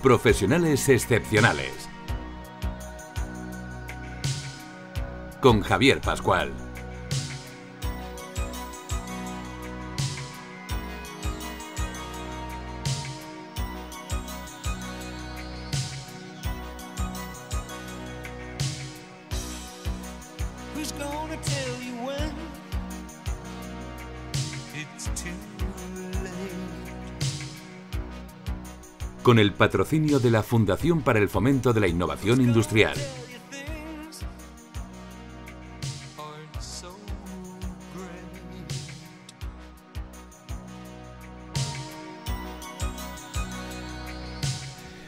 Profesionales excepcionales. Con Javier Pascual. Con el patrocinio de la Fundación para el Fomento de la Innovación Industrial.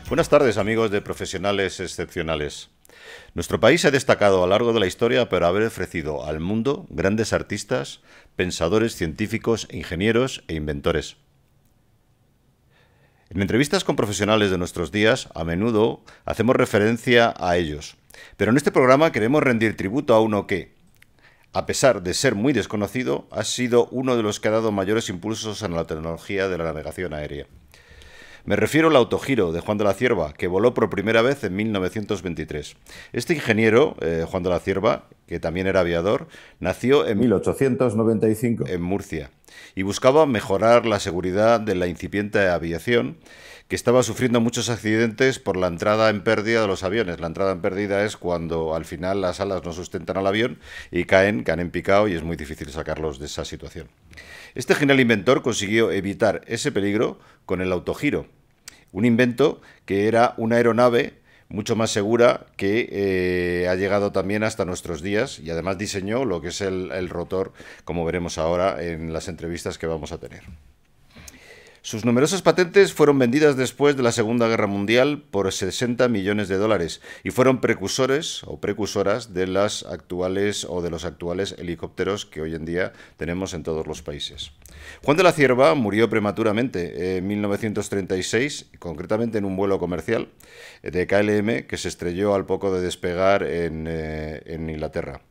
Buenas tardes, amigos de Profesionales Excepcionales. Nuestro país se ha destacado a lo largo de la historia por haber ofrecido al mundo grandes artistas, pensadores, científicos, ingenieros e inventores. En entrevistas con profesionales de nuestros días, a menudo hacemos referencia a ellos. Pero en este programa queremos rendir tributo a uno que, a pesar de ser muy desconocido, ha sido uno de los que ha dado mayores impulsos en la tecnología de la navegación aérea. Me refiero al autogiro de Juan de la Cierva, que voló por primera vez en 1923. Este ingeniero, Juan de la Cierva, que también era aviador, nació en 1895 en Murcia y buscaba mejorar la seguridad de la incipiente aviación, que estaba sufriendo muchos accidentes por la entrada en pérdida de los aviones. La entrada en pérdida es cuando al final las alas no sustentan al avión y caen en picado, y es muy difícil sacarlos de esa situación. Este genial inventor consiguió evitar ese peligro con el autogiro, un invento que era una aeronave mucho más segura que ha llegado también hasta nuestros días, y además diseñó lo que es el rotor, como veremos ahora en las entrevistas que vamos a tener. Sus numerosas patentes fueron vendidas después de la Segunda Guerra Mundial por 60 millones de dólares y fueron precursores o precursoras de las actuales o de los actuales helicópteros que hoy en día tenemos en todos los países. Juan de la Cierva murió prematuramente en 1936, concretamente en un vuelo comercial de KLM que se estrelló al poco de despegar en Inglaterra.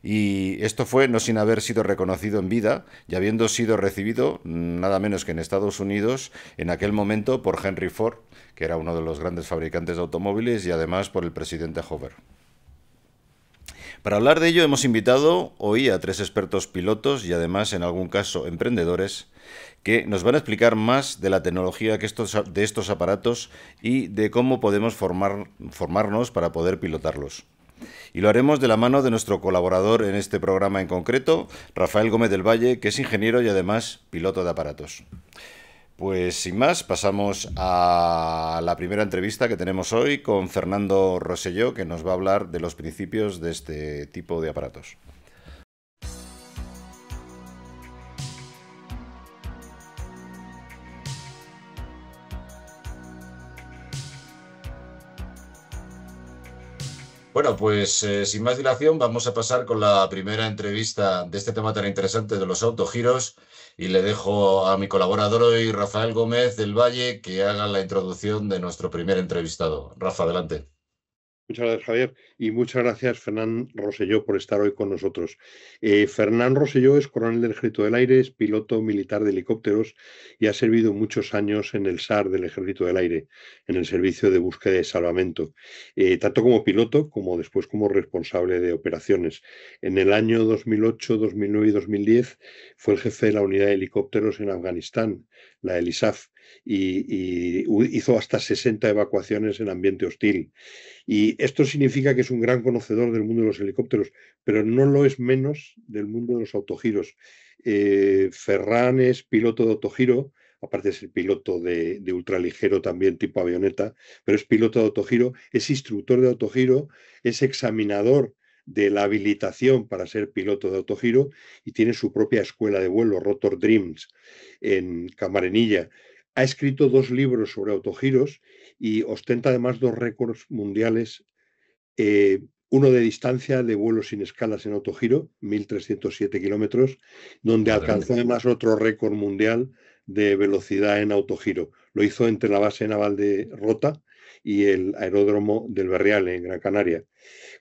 Y esto fue no sin haber sido reconocido en vida y habiendo sido recibido nada menos que en Estados Unidos en aquel momento por Henry Ford, que era uno de los grandes fabricantes de automóviles, y además por el presidente Hoover. Para hablar de ello hemos invitado hoy a 3 expertos pilotos y además en algún caso emprendedores que nos van a explicar más de la tecnología de estos aparatos y de cómo podemos formarnos para poder pilotarlos. Y lo haremos de la mano de nuestro colaborador en este programa en concreto, Rafael Gómez del Valle, que es ingeniero y además piloto de aparatos. Pues sin más, pasamos a la primera entrevista que tenemos hoy con Fernando Rosselló, que nos va a hablar de los principios de este tipo de aparatos. Bueno, pues sin más dilación vamos a pasar con la primera entrevista de este tema tan interesante de los autogiros, y le dejo a mi colaborador hoy, Rafael Gómez del Valle, que haga la introducción de nuestro primer entrevistado. Rafa, adelante. Muchas gracias, Javier, y muchas gracias, Fernán Rosselló, por estar hoy con nosotros. Fernán Rosselló es coronel del Ejército del Aire, es piloto militar de helicópteros y ha servido muchos años en el SAR del Ejército del Aire, en el Servicio de Búsqueda y Salvamento, tanto como piloto como después como responsable de operaciones. En el año 2008, 2009 y 2010 fue el jefe de la unidad de helicópteros en Afganistán, la ELISAF, y hizo hasta 60 evacuaciones en ambiente hostil. Y esto significa que es un gran conocedor del mundo de los helicópteros, pero no lo es menos del mundo de los autogiros. Ferran es piloto de autogiro, aparte de ser piloto de ultraligero también tipo avioneta, pero es piloto de autogiro, es instructor de autogiro, es examinador de la habilitación para ser piloto de autogiro y tiene su propia escuela de vuelo, Rotor Dreams, en Camarenilla. Ha escrito 2 libros sobre autogiros y ostenta además 2 récords mundiales, uno de distancia de vuelo sin escalas en autogiro, 1.307 kilómetros, donde alcanzó además otro récord mundial de velocidad en autogiro. Lo hizo entre la base naval de Rota y el aeródromo del Berrial, en Gran Canaria.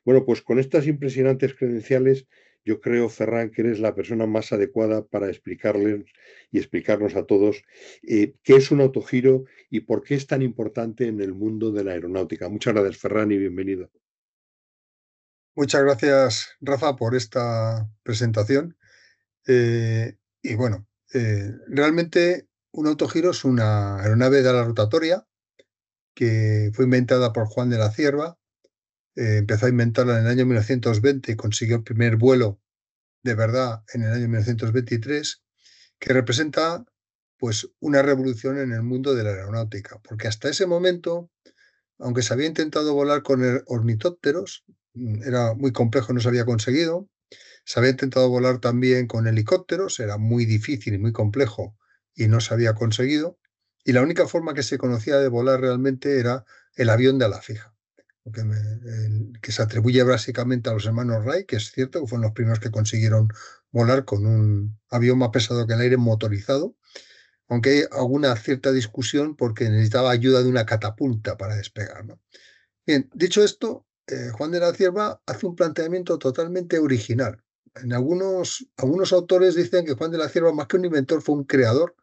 Bueno, pues con estas impresionantes credenciales yo creo, Ferran, que eres la persona más adecuada para explicarles y explicarnos a todos qué es un autogiro y por qué es tan importante en el mundo de la aeronáutica. Muchas gracias, Ferran, y bienvenido. Muchas gracias, Rafa, por esta presentación. Y bueno, realmente un autogiro es una aeronave de ala rotatoria que fue inventada por Juan de la Cierva. Empezó a inventarla en el año 1920 y consiguió el primer vuelo de verdad en el año 1923, que representa pues una revolución en el mundo de la aeronáutica, porque hasta ese momento, aunque se había intentado volar con ornitópteros, era muy complejo, no se había conseguido. Se había intentado volar también con helicópteros, era muy difícil y muy complejo y no se había conseguido. Y la única forma que se conocía de volar realmente era el avión de ala fija, que se atribuye básicamente a los hermanos Wright, que es cierto que fueron los primeros que consiguieron volar con un avión más pesado que el aire motorizado, aunque hay alguna cierta discusión porque necesitaba ayuda de una catapulta para despegar, ¿no? Bien, dicho esto, Juan de la Cierva hace un planteamiento totalmente original. Algunos autores dicen que Juan de la Cierva, más que un inventor, fue un creador,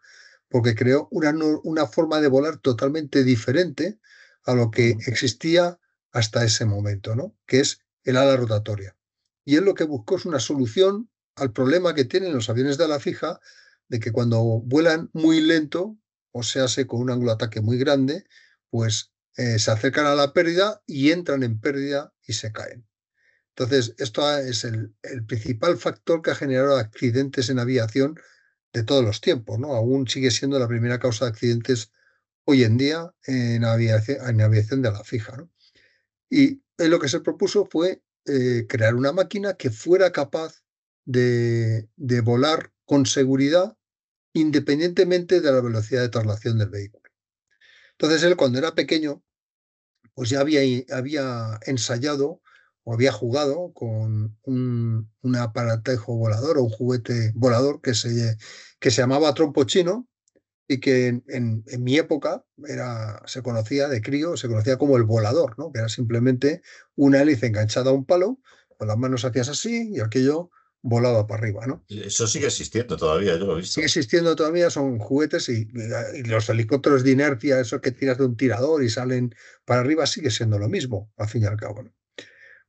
porque creó una forma de volar totalmente diferente a lo que existía hasta ese momento, ¿no? Que es el ala rotatoria. Y él lo que buscó es una solución al problema que tienen los aviones de ala fija, de que cuando vuelan muy lento, o sea, con un ángulo de ataque muy grande, pues se acercan a la pérdida y entran en pérdida y se caen. Entonces, esto es el principal factor que ha generado accidentes en aviación de todos los tiempos, ¿no? Aún sigue siendo la primera causa de accidentes hoy en día en aviación de ala fija, ¿no? Y lo que se propuso fue crear una máquina que fuera capaz de volar con seguridad independientemente de la velocidad de traslación del vehículo. Entonces él, cuando era pequeño, pues ya había ensayado o había jugado con un aparatejo volador o un juguete volador que se llamaba trompo chino y que en mi época se conocía de crío, se conocía como el volador, ¿no? Que era simplemente una hélice enganchada a un palo, con las manos hacías así y aquello volaba para arriba, ¿no? Eso sigue existiendo todavía, yo lo he visto. Sigue existiendo todavía, son juguetes y los helicópteros de inercia, esos que tiras de un tirador y salen para arriba, sigue siendo lo mismo, al fin y al cabo, ¿no?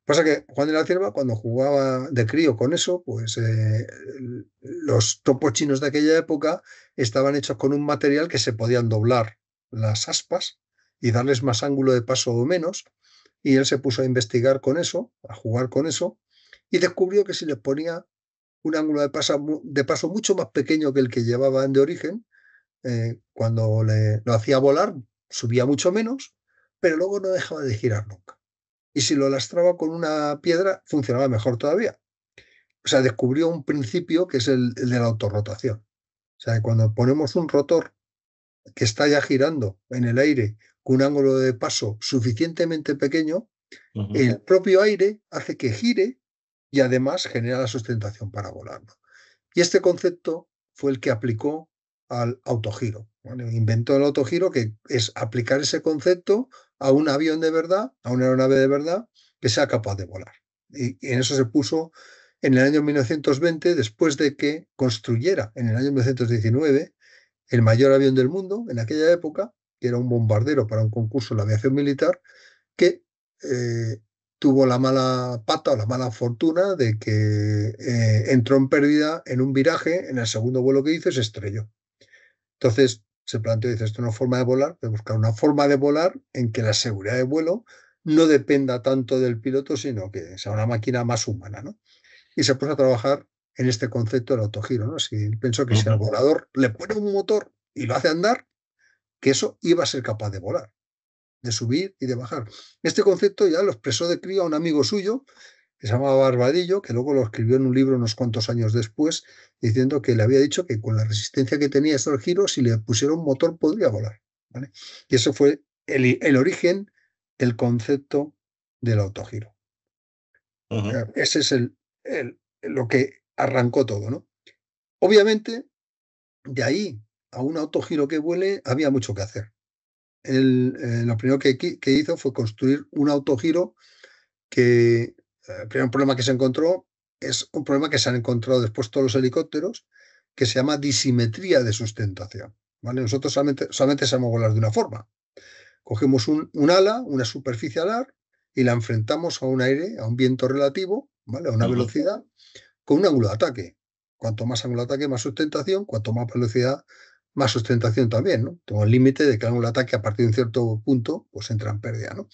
Pasa que Juan de la Cierva, cuando jugaba de crío con eso, pues los topos chinos de aquella época estaban hechos con un material que se podían doblar las aspas y darles más ángulo de paso o menos, y él se puso a investigar con eso, a jugar con eso, y descubrió que si les ponía un ángulo de paso mucho más pequeño que el que llevaban de origen, cuando lo hacía volar, subía mucho menos, pero luego no dejaba de girar nunca. Y si lo lastraba con una piedra, funcionaba mejor todavía. O sea, descubrió un principio que es el de la autorrotación. O sea, cuando ponemos un rotor que está ya girando en el aire con un ángulo de paso suficientemente pequeño, el propio aire hace que gire y además genera la sustentación para volar, ¿no? Y este concepto fue el que aplicó al autogiro, ¿vale? Inventó el autogiro, que es aplicar ese concepto a un avión de verdad, a una aeronave de verdad, que sea capaz de volar. Y en eso se puso en el año 1920, después de que construyera en el año 1919 el mayor avión del mundo en aquella época, que era un bombardero para un concurso de la aviación militar, que tuvo la mala pata o la mala fortuna de que entró en pérdida en un viraje, en el segundo vuelo que hizo se estrelló. Entonces se planteó, dice, esto no es forma de volar, de buscar una forma de volar en que la seguridad de vuelo no dependa tanto del piloto, sino que sea una máquina más humana, ¿no? Y se puso a trabajar en este concepto del autogiro, ¿no? Si pensó que si al volador le pone un motor y lo hace andar, que eso iba a ser capaz de volar, de subir y de bajar. Este concepto ya lo expresó de crío a un amigo suyo que se llamaba Barbadillo, que luego lo escribió en un libro unos cuantos años después, diciendo que le había dicho que con la resistencia que tenía estos giros, si le pusiera un motor podría volar, ¿vale? Y eso fue el origen del concepto del autogiro. Ese es lo que arrancó todo, ¿no? Obviamente, de ahí a un autogiro que vuele había mucho que hacer. Lo primero que hizo fue construir un autogiro que el primer problema que se encontró es un problema que se han encontrado después todos los helicópteros, que se llama disimetría de sustentación. ¿Vale? Nosotros solamente sabemos volar de una forma. Cogemos un ala, una superficie alar, y la enfrentamos a un aire, a un viento relativo, ¿vale? A una velocidad, con un ángulo de ataque. Cuanto más ángulo de ataque, más sustentación. Cuanto más velocidad, más sustentación también, ¿no? Tengo el límite de que el ángulo de ataque a partir de un cierto punto pues entra en pérdida, ¿no?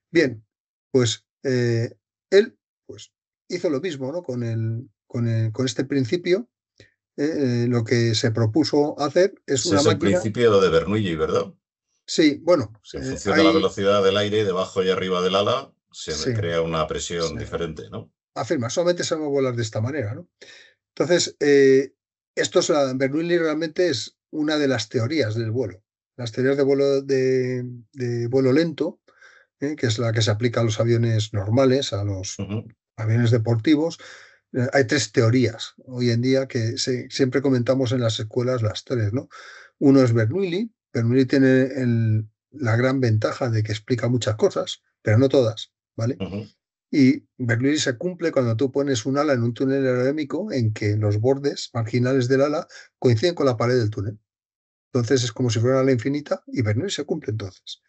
Bien, pues él pues, hizo lo mismo, ¿no? Con este principio. Lo que se propuso hacer es Ese una es el máquina. principio de Bernoulli, ¿verdad? Sí, bueno, En función de la velocidad del aire debajo y arriba del ala, se sí, crea una presión sí. diferente, ¿no? Afirma, solamente sabemos volar de esta manera, ¿no? Entonces, Bernoulli realmente es una de las teorías del vuelo. Las teorías de vuelo lento, que es la que se aplica a los aviones normales, a los aviones deportivos. Hay tres teorías hoy en día que siempre comentamos en las escuelas las tres, ¿no? Uno es Bernoulli. Bernoulli tiene la gran ventaja de que explica muchas cosas, pero no todas, ¿vale? Y Bernoulli se cumple cuando tú pones un ala en un túnel aerodinámico en que los bordes marginales del ala coinciden con la pared del túnel. Entonces es como si fuera una ala infinita y Bernoulli se cumple entonces.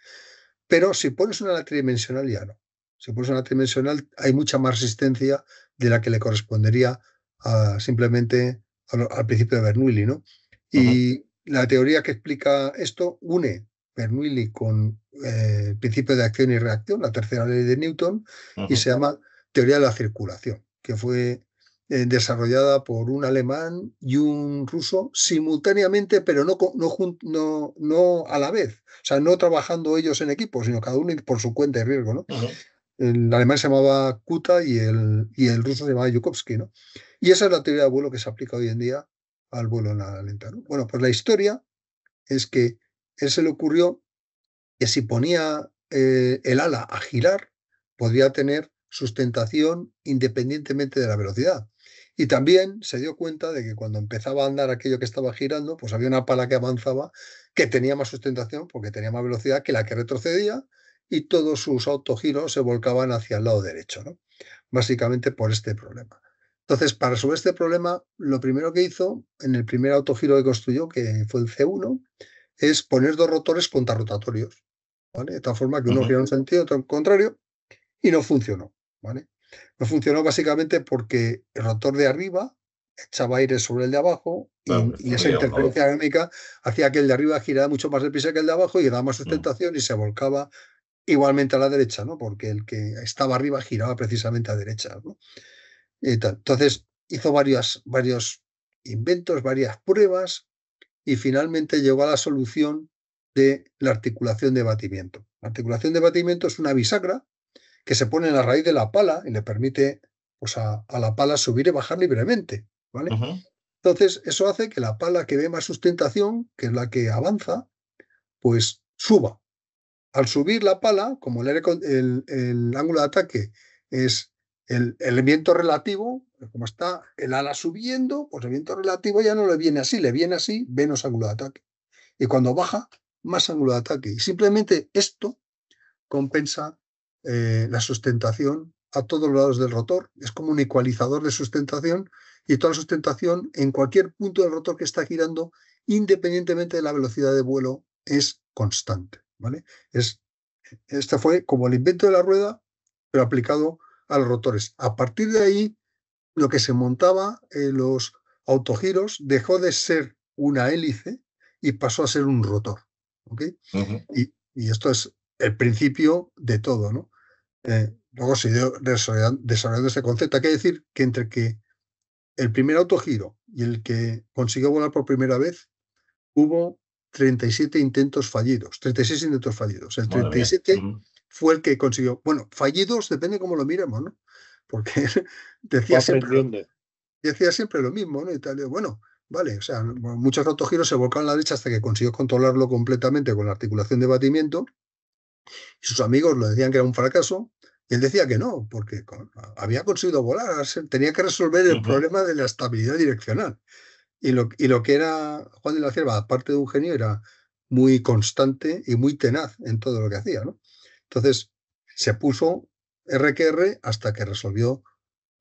Pero si pones una ala tridimensional ya no. Si pones una ala tridimensional hay mucha más resistencia de la que le correspondería simplemente al principio de Bernoulli, ¿no? Y la teoría que explica esto une Bernoulli con el principio de acción y reacción, la tercera ley de Newton, y se llama teoría de la circulación, que fue desarrollada por un alemán y un ruso simultáneamente, pero no a la vez. O sea, no trabajando ellos en equipo, sino cada uno por su cuenta y riesgo, ¿no? El alemán se llamaba Kuta y el ruso se llamaba Yukovsky, ¿no? Y esa es la teoría de vuelo que se aplica hoy en día al vuelo en ala lenta, ¿no? Bueno, pues la historia es que él se le ocurrió que si ponía el ala a girar, podría tener sustentación independientemente de la velocidad. Y también se dio cuenta de que cuando empezaba a andar aquello que estaba girando, pues había una pala que avanzaba que tenía más sustentación porque tenía más velocidad que la que retrocedía y todos sus autogiros se volcaban hacia el lado derecho, ¿no? Básicamente por este problema. Entonces, para resolver este problema, lo primero que hizo en el primer autogiro que construyó, que fue el C1, es poner dos rotores contrarrotatorios, ¿vale? De tal forma que uno gira en un sentido, otro en contrario, y no funcionó, ¿vale? No funcionó básicamente porque el rotor de arriba echaba aire sobre el de abajo y esa interferencia aerodinámica hacía que el de arriba girara mucho más deprisa que el de abajo y daba más sustentación y se volcaba igualmente a la derecha, ¿no? Porque el que estaba arriba giraba precisamente a derecha, ¿no? Y tal. Entonces hizo varios inventos, varias pruebas y finalmente llegó a la solución de la articulación de batimiento. La articulación de batimiento es una bisagra que se pone en la raíz de la pala y le permite pues, a la pala subir y bajar libremente, ¿vale? Entonces, eso hace que la pala que ve más sustentación, que es la que avanza, pues suba. Al subir la pala, como el ángulo de ataque es el viento relativo, como está el ala subiendo, pues el viento relativo ya no le viene así, menos ángulo de ataque. Y cuando baja, más ángulo de ataque. Y simplemente esto compensa la sustentación a todos los lados del rotor. Es como un ecualizador de sustentación y toda la sustentación en cualquier punto del rotor que está girando, independientemente de la velocidad de vuelo, es constante, ¿vale? Este fue como el invento de la rueda, pero aplicado a los rotores. A partir de ahí, lo que se montaba en los autogiros dejó de ser una hélice y pasó a ser un rotor, ¿ok? Y esto es el principio de todo, ¿no? Luego se dio desarrollando este concepto. Hay que decir que entre que el primer autogiro y el que consiguió volar por primera vez, hubo 37 intentos fallidos, 36 intentos fallidos. El 37 fue el que consiguió. Bueno, fallidos depende cómo lo miremos, ¿no? Porque decía siempre lo mismo, ¿no? Y tal. Bueno, vale, o sea, muchos autogiros se volcaron a la derecha hasta que consiguió controlarlo completamente con la articulación de batimiento. Y sus amigos le decían que era un fracaso. Y él decía que no, porque había conseguido volar, tenía que resolver el problema de la estabilidad direccional. Y lo que era Juan de la Cierva, aparte de un genio, era muy constante y muy tenaz en todo lo que hacía, ¿no? Entonces se puso R que R hasta que resolvió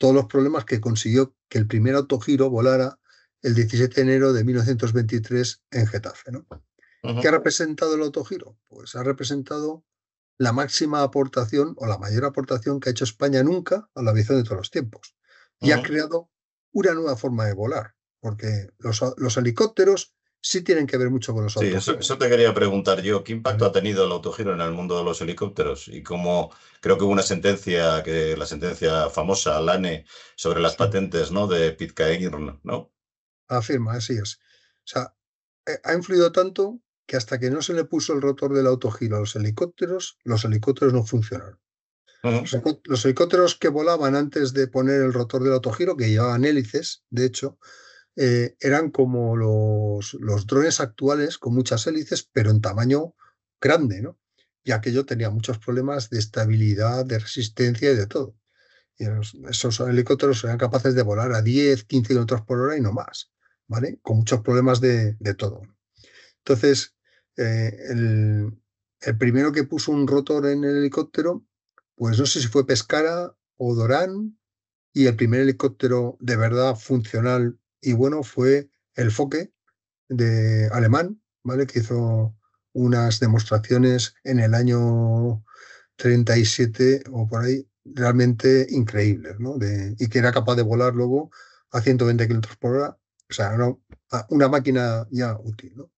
todos los problemas que consiguió que el primer autogiro volara el 17 de enero de 1923 en Getafe, ¿no? ¿Qué ha representado el autogiro? Pues ha representado la máxima aportación o la mayor aportación que ha hecho España nunca a la aviación de todos los tiempos. Y ha creado una nueva forma de volar, porque los helicópteros sí tienen que ver mucho con los Sí, autogiros. eso te quería preguntar yo. ¿Qué impacto ¿Vale? ha tenido el autogiro en el mundo de los helicópteros? Y como creo que hubo una sentencia, la sentencia famosa, Lane, sobre las Sí, patentes, ¿no? De Pitcairn, ¿no? afirma, así es. O sea, ha influido tanto que hasta que no se le puso el rotor del autogiro a los helicópteros no funcionaron. Ujú. Los helicópteros que volaban antes de poner el rotor del autogiro, que llevaban hélices, de hecho, eran como los drones actuales con muchas hélices, pero en tamaño grande, ¿no? Y aquello tenía muchos problemas de estabilidad, de resistencia y de todo. Y esos helicópteros eran capaces de volar a 10, 15 kilómetros por hora y no más, ¿vale? Con muchos problemas de todo. Entonces, el primero que puso un rotor en el helicóptero, pues no sé si fue Pescara o Dorán, y el primer helicóptero de verdad funcional y bueno fue el Fokke de alemán, ¿vale? Que hizo unas demostraciones en el año 37 o por ahí, realmente increíbles, ¿no? Y que era capaz de volar luego a 120 kilómetros por hora, o sea, una máquina ya útil, ¿no?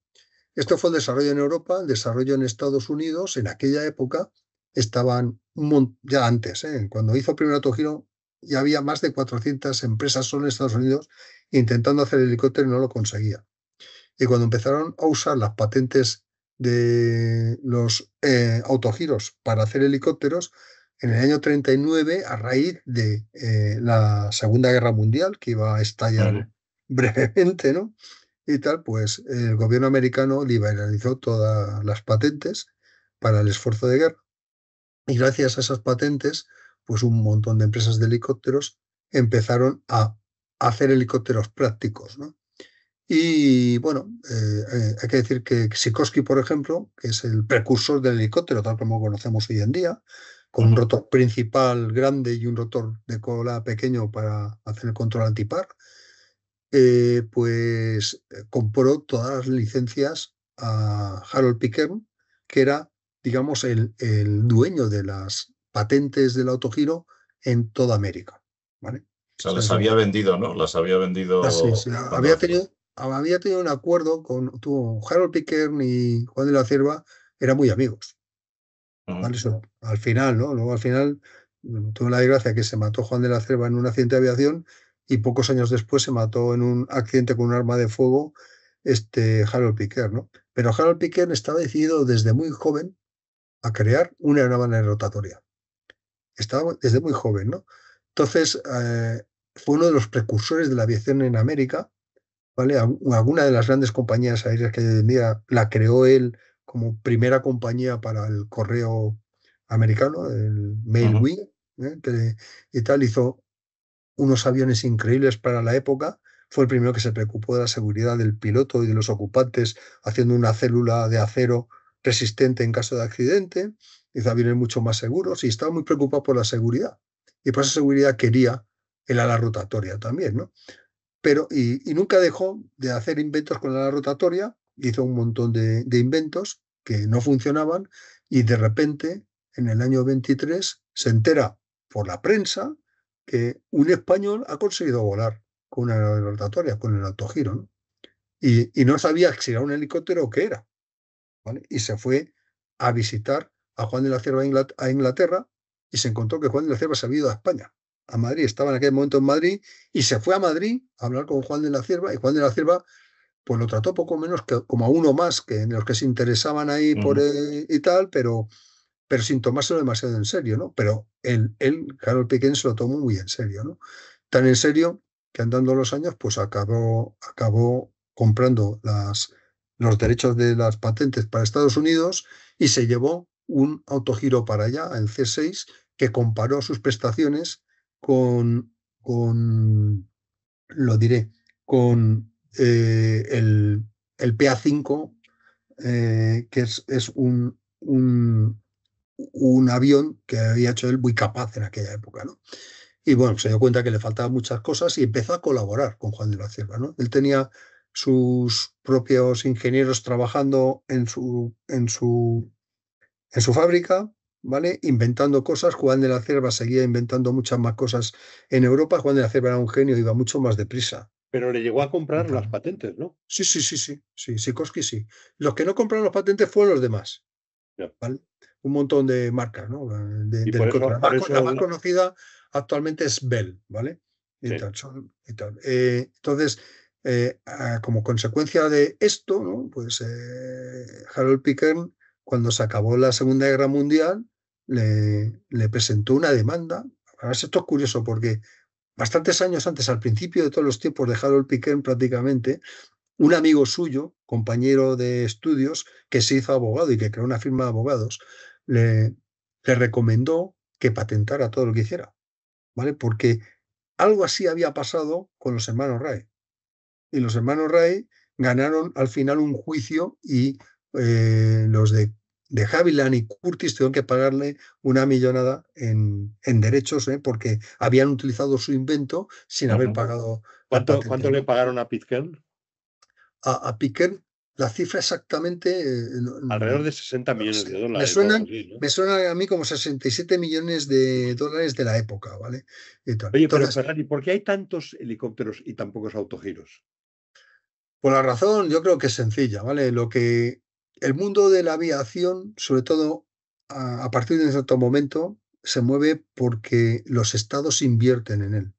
Esto fue el desarrollo en Europa, el desarrollo en Estados Unidos. En aquella época estaban ya antes, ¿eh? Cuando hizo el primer autogiro, ya había más de 400 empresas solo en Estados Unidos intentando hacer el helicóptero y no lo conseguía. Y cuando empezaron a usar las patentes de los autogiros para hacer helicópteros, en el año 39, a raíz de la Segunda Guerra Mundial, que iba a estallar Ujú. brevemente, ¿no? Y tal, pues el gobierno americano liberalizó todas las patentes para el esfuerzo de guerra. Y gracias a esas patentes, pues un montón de empresas de helicópteros empezaron a hacer helicópteros prácticos, ¿no? Y bueno, hay que decir que Sikorsky, por ejemplo, que es el precursor del helicóptero, tal como conocemos hoy en día, con un Ujú. rotor principal grande y un rotor de cola pequeño para hacer el control antipar, pues compró todas las licencias a Harold Pitcairn, que era, digamos, el dueño de las patentes del autogiro en toda América, ¿vale? O sea, O sea, les había vendido, ¿no? Las había sí, vendido sí, cuando... había tenido un acuerdo con Harold Pitcairn y Juan de la Cierva, eran muy amigos, Ujú. ¿vale? Al final, ¿no? Luego al final tuvo la desgracia que se mató Juan de la Cierva en un accidente de aviación y pocos años después se mató en un accidente con un arma de fuego Harold Pitcairn, ¿no? Pero Harold Pitcairn estaba decidido desde muy joven a crear una aeronave rotatoria. Estaba desde muy joven, ¿no? Entonces, fue uno de los precursores de la aviación en América, ¿vale? Alguna de las grandes compañías aéreas que hay hoy en día la creó él como primera compañía para el correo americano, el Mail Ujú. Wing, ¿eh? Y tal, hizo unos aviones increíbles para la época. Fue el primero que se preocupó de la seguridad del piloto y de los ocupantes, haciendo una célula de acero resistente en caso de accidente. Hizo aviones mucho más seguros y estaba muy preocupado por la seguridad. Y por esa seguridad quería el ala rotatoria también, ¿no? Pero, y nunca dejó de hacer inventos con la ala rotatoria, hizo un montón de inventos que no funcionaban y de repente, en el año 23, se entera por la prensa que un español ha conseguido volar con una ala rotatoria, con el autogiro, ¿no? Y no sabía si era un helicóptero o qué era, ¿vale? Y se fue a visitar a Juan de la Cierva a Inglaterra y se encontró que Juan de la Cierva se había ido a España, a Madrid. Estaba en aquel momento en Madrid y se fue a Madrid a hablar con Juan de la Cierva y Juan de la Cierva pues lo trató poco menos que como a uno más que en los que se interesaban ahí por Ujú. y tal, pero sin tomárselo demasiado en serio, ¿no? Pero Harold Pitcairn se lo tomó muy en serio, ¿no? Tan en serio que andando los años, pues acabó comprando los derechos de las patentes para Estados Unidos y se llevó un autogiro para allá, el C6, que comparó sus prestaciones con lo diré, con el PA5, que es un avión que había hecho él muy capaz en aquella época, ¿no? Y bueno, se dio cuenta que le faltaban muchas cosas y empezó a colaborar con Juan de la Cierva, ¿no? Él tenía sus propios ingenieros trabajando en su fábrica, ¿vale? Inventando cosas. Juan de la Cierva seguía inventando muchas más cosas en Europa. Juan de la Cierva era un genio, iba mucho más deprisa. Pero le llegó a comprar Claro. las patentes, ¿no? Sí, Sikorsky sí. Los que no compraron las patentes fueron los demás, Ya. ¿vale? Un montón de marcas, ¿no? Y De por eso, helicópteros. La más conocida actualmente es Bell, ¿vale? Y sí. tal, y tal. Entonces, como consecuencia de esto, ¿no? Pues Harold Pickering, cuando se acabó la Segunda Guerra Mundial, le presentó una demanda. Ahora, esto es curioso porque bastantes años antes, al principio de todos los tiempos de Harold Pickering prácticamente, un amigo suyo, compañero de estudios, que se hizo abogado y que creó una firma de abogados, le recomendó que patentara todo lo que hiciera, ¿vale? Porque algo así había pasado con los hermanos Wright. Y los hermanos Wright ganaron al final un juicio y los de Havilland y Curtis tuvieron que pagarle una millonada en derechos, porque habían utilizado su invento sin haber pagado la patente. ¿Cuánto le pagaron a Pitcairn? A Piquer, la cifra exactamente... Alrededor de 60 millones de dólares. Me suenan a mí como 67 millones de dólares de la época, ¿vale? Oye, pero Ferrari, ¿por qué hay tantos helicópteros y tan pocos autogiros? Por la razón, yo creo que es sencilla, ¿vale? El mundo de la aviación, sobre todo a partir de un cierto momento, se mueve porque los estados invierten en él.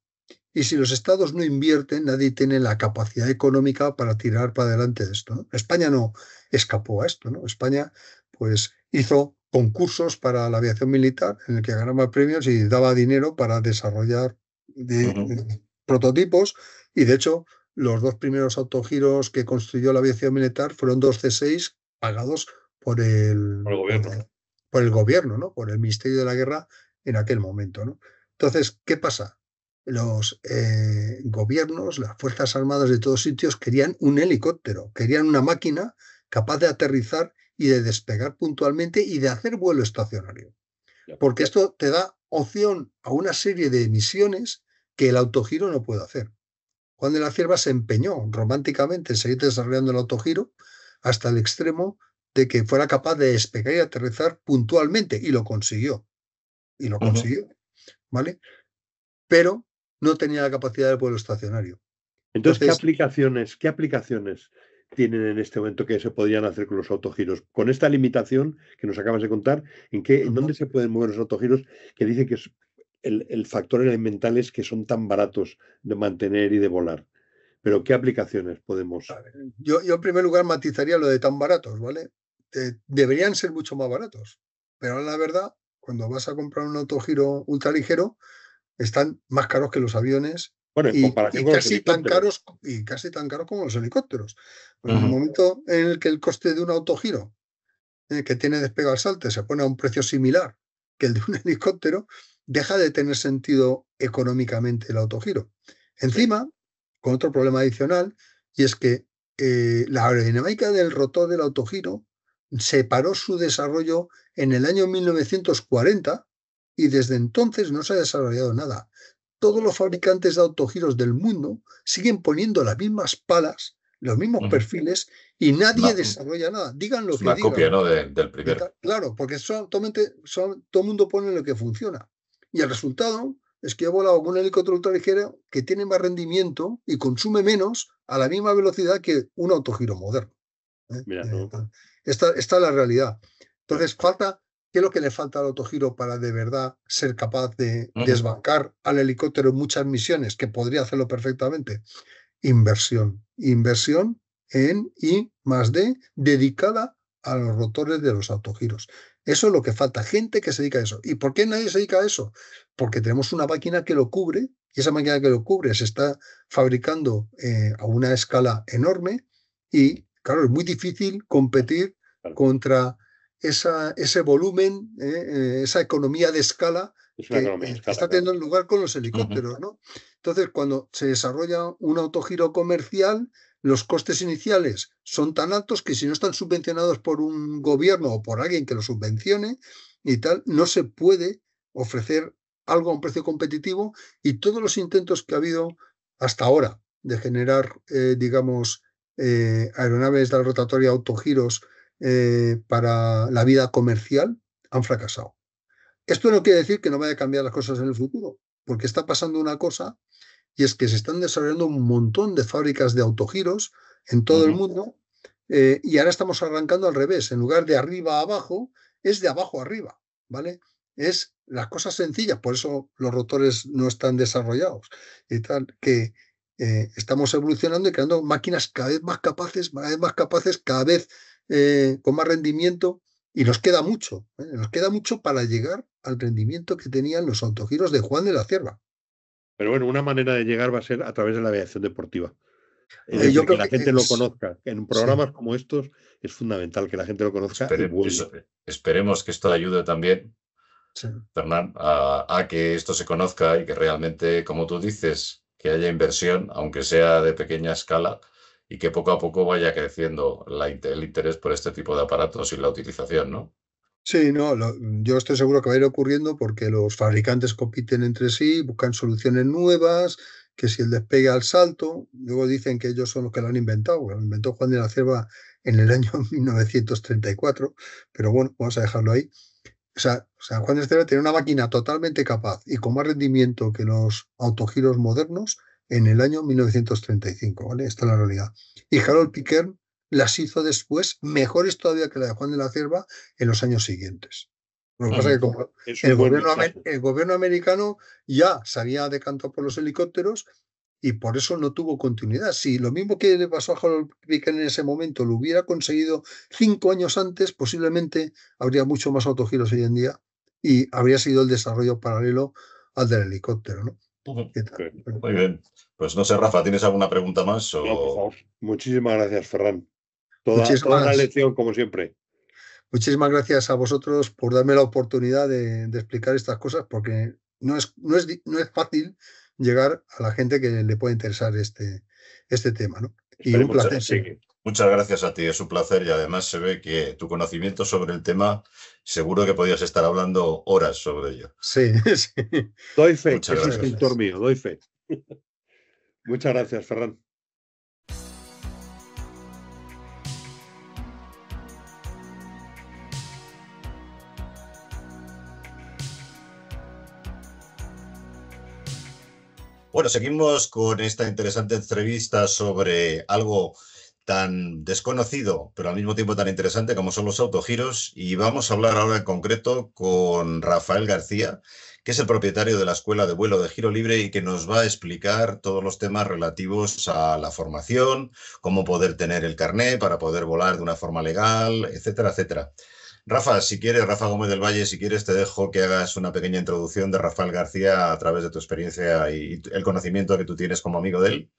Y si los estados no invierten, nadie tiene la capacidad económica para tirar para adelante de esto, ¿no? España no escapó a esto, ¿no? España, pues, hizo concursos para la aviación militar en el que ganaba premios y daba dinero para desarrollar prototipos. Y de hecho, los dos primeros autogiros que construyó la aviación militar fueron dos C6 pagados por el gobierno. Por el gobierno, ¿no? Por el Ministerio de la Guerra en aquel momento, ¿no? Entonces, ¿qué pasa? Los gobiernos, las Fuerzas Armadas de todos sitios querían un helicóptero, querían una máquina capaz de aterrizar y de despegar puntualmente y de hacer vuelo estacionario. Porque esto te da opción a una serie de misiones que el autogiro no puede hacer. Juan de la Cierva se empeñó románticamente en seguir desarrollando el autogiro hasta el extremo de que fuera capaz de despegar y aterrizar puntualmente, y lo consiguió. Y lo consiguió, ¿vale? Pero no tenía la capacidad de vuelo estacionario. Entonces, ¿qué aplicaciones tienen en este momento que se podrían hacer con los autogiros? Con esta limitación que nos acabas de contar, ¿en dónde se pueden mover los autogiros? Que dice que es el factor elemental es que son tan baratos de mantener y de volar. Pero ¿qué aplicaciones podemos...? Yo en primer lugar matizaría lo de tan baratos, ¿vale? Deberían ser mucho más baratos. Pero la verdad, cuando vas a comprar un autogiro ultraligero, están más caros que los aviones. Bueno, en comparación con casi tan caros como los helicópteros. En el momento en el que el coste de un autogiro que tiene despega al salte se pone a un precio similar que el de un helicóptero, deja de tener sentido económicamente el autogiro. Encima, con otro problema adicional, y es que la aerodinámica del rotor del autogiro separó su desarrollo en el año 1940 y desde entonces no se ha desarrollado nada. Todos los fabricantes de autogiros del mundo siguen poniendo las mismas palas, los mismos perfiles, y nadie desarrolla nada. Digan lo que digan. Una copia, ¿no? del primero. Claro, porque todo el mundo pone lo que funciona. Y el resultado es que he volado con un helicóptero ultraligero que tiene más rendimiento y consume menos a la misma velocidad que un autogiro moderno. Mira, ¿no? Esta es la realidad. Entonces, ¿qué es lo que le falta al autogiro para de verdad ser capaz de desbancar al helicóptero en muchas misiones, que podría hacerlo perfectamente? Inversión. Inversión en I+D dedicada a los rotores de los autogiros. Eso es lo que falta, gente que se dedica a eso. ¿Y por qué nadie se dedica a eso? Porque tenemos una máquina que lo cubre, y esa máquina que lo cubre se está fabricando a una escala enorme, y claro, es muy difícil competir contra ese volumen, esa economía de escala que está teniendo lugar con los helicópteros, ¿no? Entonces, cuando se desarrolla un autogiro comercial, los costes iniciales son tan altos que si no están subvencionados por un gobierno o por alguien que lo subvencione y tal, no se puede ofrecer algo a un precio competitivo, y todos los intentos que ha habido hasta ahora de generar, digamos, aeronaves de rotatoria autogiros para la vida comercial han fracasado. Esto no quiere decir que no vaya a cambiar las cosas en el futuro, porque está pasando una cosa, y es que se están desarrollando un montón de fábricas de autogiros en todo el mundo, y ahora estamos arrancando al revés. En lugar de arriba a abajo, es de abajo a arriba, ¿vale? Es las cosas sencillas, por eso los rotores no están desarrollados y tal, que estamos evolucionando y creando máquinas cada vez más capaces, cada vez con más rendimiento, y nos queda mucho, nos queda mucho para llegar al rendimiento que tenían los autogiros de Juan de la Cierva. Pero bueno, una manera de llegar va a ser a través de la aviación deportiva. Es Yo decir, creo que la que gente lo conozca. En sí, programas como estos es fundamental que la gente lo conozca y vuelva. Esperemos que esto ayude también, sí. Fernán, a que esto se conozca y que realmente, como tú dices, que haya inversión, aunque sea de pequeña escala, y que poco a poco vaya creciendo el interés por este tipo de aparatos y la utilización, ¿no? Sí, no, yo estoy seguro que va a ir ocurriendo porque los fabricantes compiten entre sí, buscan soluciones nuevas, que si el despegue al salto, luego dicen que ellos son los que lo han inventado. Bueno, lo inventó Juan de la Cierva en el año 1934, pero bueno, vamos a dejarlo ahí. O sea, Juan de la Cierva tenía una máquina totalmente capaz y con más rendimiento que los autogiros modernos en el año 1935, ¿vale? Esta es la realidad. Y Harold Pitcairn las hizo después mejores todavía que la de Juan de la Cierva en los años siguientes. Lo que pasa es que como el gobierno americano ya se había decantado por los helicópteros, y por eso no tuvo continuidad. Si lo mismo que le pasó a Harold Pitcairn en ese momento lo hubiera conseguido 5 años antes, posiblemente habría mucho más autogiros hoy en día y habría sido el desarrollo paralelo al del helicóptero, ¿no? Muy bien. Pues no sé, Rafa, ¿tienes alguna pregunta más? O... No, por favor. Muchísimas gracias, Ferran. Toda una lección, como siempre. Muchísimas gracias a vosotros por darme la oportunidad de explicar estas cosas, porque no es fácil llegar a la gente que le puede interesar este tema, ¿no? Y un placer. Sí. Muchas gracias a ti, es un placer, y además se ve que tu conocimiento sobre el tema, seguro que podías estar hablando horas sobre ello. Sí, sí. Doy fe, es instructor mío, doy fe. Muchas gracias, Ferran. Bueno, seguimos con esta interesante entrevista sobre algo tan desconocido, pero al mismo tiempo tan interesante como son los autogiros, y vamos a hablar ahora en concreto con Rafael García, que es el propietario de la Escuela de Vuelo de Giro Libre y que nos va a explicar todos los temas relativos a la formación, cómo poder tener el carné para poder volar de una forma legal, etcétera, etcétera. Rafa, si quieres, Rafa Gómez del Valle, si quieres te dejo que hagas una pequeña introducción de Rafael García a través de tu experiencia y el conocimiento que tú tienes como amigo de él.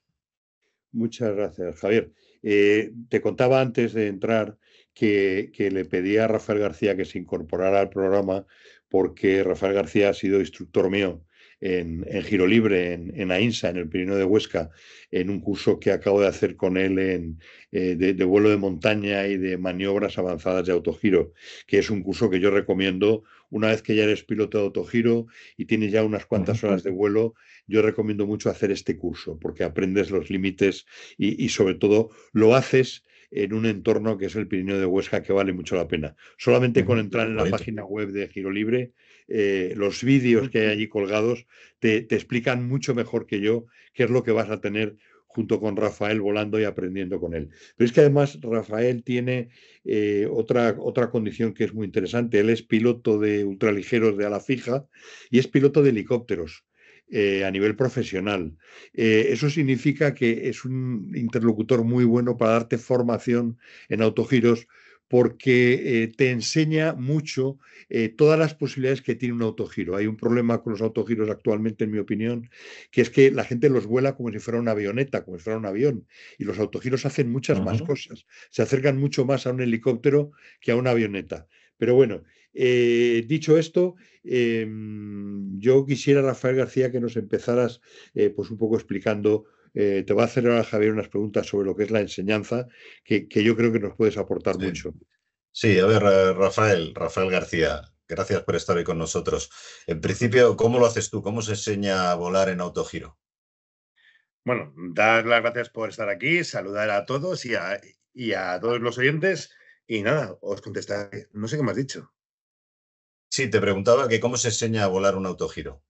Muchas gracias, Javier. Te contaba antes de entrar que le pedí a Rafael García que se incorporara al programa porque Rafael García ha sido instructor mío en Giro Libre, en AINSA, en el Pirineo de Huesca, en un curso que acabo de hacer con él de vuelo de montaña y de maniobras avanzadas de autogiro, que es un curso que yo recomiendo una vez que ya eres piloto de autogiro y tienes ya unas cuantas horas de vuelo. Yo recomiendo mucho hacer este curso porque aprendes los límites y sobre todo lo haces en un entorno que es el Pirineo de Huesca, que vale mucho la pena. Solamente con entrar en la página web de Giro Libre, los vídeos que hay allí colgados te explican mucho mejor que yo qué es lo que vas a tener junto con Rafael volando y aprendiendo con él. Pero es que además Rafael tiene otra condición que es muy interesante. Él es piloto de ultraligeros de ala fija y es piloto de helicópteros. A nivel profesional. Eso significa que es un interlocutor muy bueno para darte formación en autogiros porque te enseña mucho todas las posibilidades que tiene un autogiro. Hay un problema con los autogiros actualmente, en mi opinión, que es que la gente los vuela como si fuera una avioneta, como si fuera un avión, y los autogiros hacen muchas más cosas. Se acercan mucho más a un helicóptero que a una avioneta. Pero bueno, dicho esto, yo quisiera, Rafael García, que nos empezaras pues un poco explicando. Te voy a hacer ahora, Javier, unas preguntas sobre lo que es la enseñanza, que yo creo que nos puedes aportar mucho. Sí, a ver, Rafael García, Gracias por estar hoy con nosotros. En principio, ¿cómo lo haces tú? ¿Cómo se enseña a volar en autogiro? Bueno, dar las gracias por estar aquí, saludar a todos y a todos los oyentes. Y nada, os contestaré. No sé qué me has dicho. Sí, te preguntaba que cómo se enseña a volar un autogiro.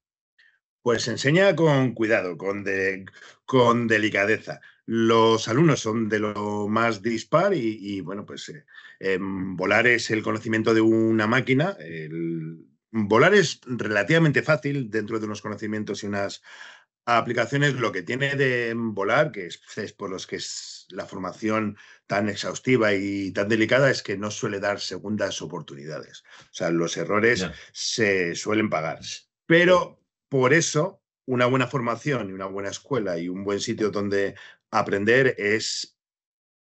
Pues se enseña con cuidado, con delicadeza. Los alumnos son de lo más dispar bueno, pues volar es el conocimiento de una máquina. Volar es relativamente fácil dentro de unos conocimientos y unas aplicaciones. Lo que tiene de volar, que es por los que es la formación tan exhaustiva y tan delicada, es que no suele dar segundas oportunidades. O sea, los errores Ya. se suelen pagar. Pero por eso, una buena formación y una buena escuela y un buen sitio donde aprender es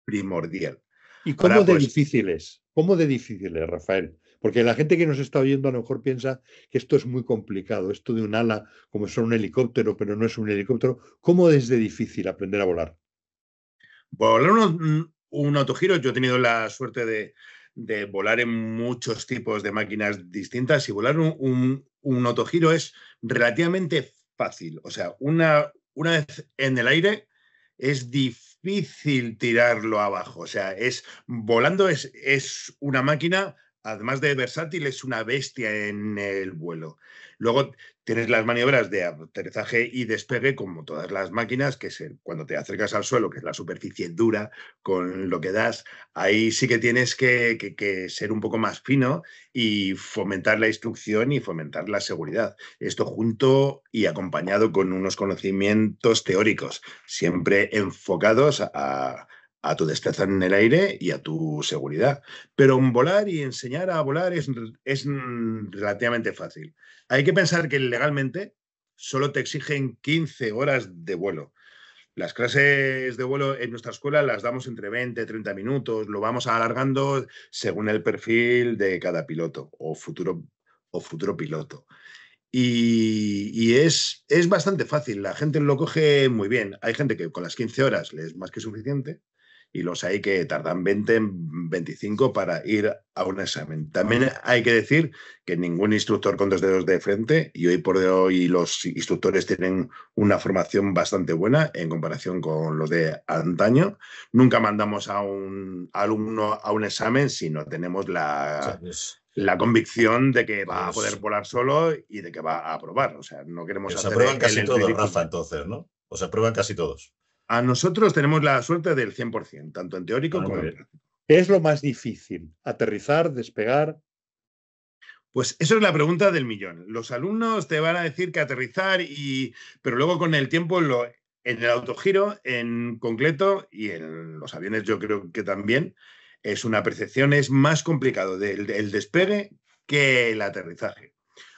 primordial. ¿Y Ahora, cómo de pues, difícil es? ¿Cómo de difícil es, Rafael? Porque la gente que nos está oyendo a lo mejor piensa que esto es muy complicado, esto de un ala como son un helicóptero, pero no es un helicóptero. ¿Cómo es de difícil aprender a volar? volar un autogiro, yo he tenido la suerte de volar en muchos tipos de máquinas distintas y volar un autogiro es relativamente fácil. O sea, una vez en el aire es difícil tirarlo abajo. O sea, volando es una máquina, además de versátil, es una bestia en el vuelo. Luego tienes las maniobras de aterrizaje y despegue, como todas las máquinas, que es cuando te acercas al suelo, que es la superficie dura con lo que das, ahí sí que tienes que ser un poco más fino y fomentar la instrucción y fomentar la seguridad. Esto junto y acompañado con unos conocimientos teóricos, siempre enfocados a tu destreza en el aire y a tu seguridad. Pero volar y enseñar a volar es relativamente fácil. Hay que pensar que legalmente solo te exigen 15 horas de vuelo. Las clases de vuelo en nuestra escuela las damos entre 20 y 30 minutos, lo vamos alargando según el perfil de cada piloto o futuro piloto. Es bastante fácil, la gente lo coge muy bien. Hay gente que con las 15 horas le es más que suficiente y los hay que tardan 20, 25 para ir a un examen. También hay que decir que ningún instructor con dos dedos de frente, y hoy por hoy los instructores tienen una formación bastante buena en comparación con los de antaño. Nunca mandamos a un alumno a un examen si no tenemos O sea, la convicción de que va a poder os, volar solo y de que va a aprobar. O sea, no queremos os hacer aprueban casi el todos, Rafa, ridículo. entonces, ¿no? Os aprueban casi todos. A nosotros tenemos la suerte del 100%, tanto en teórico Ah, como muy en bien. práctico. ¿Qué es lo más difícil? ¿Aterrizar, despegar? Pues eso es la pregunta del millón. Los alumnos te van a decir que aterrizar, pero luego con el tiempo en el autogiro en concreto y en los aviones yo creo que también es una percepción, es más complicado el despegue que el aterrizaje.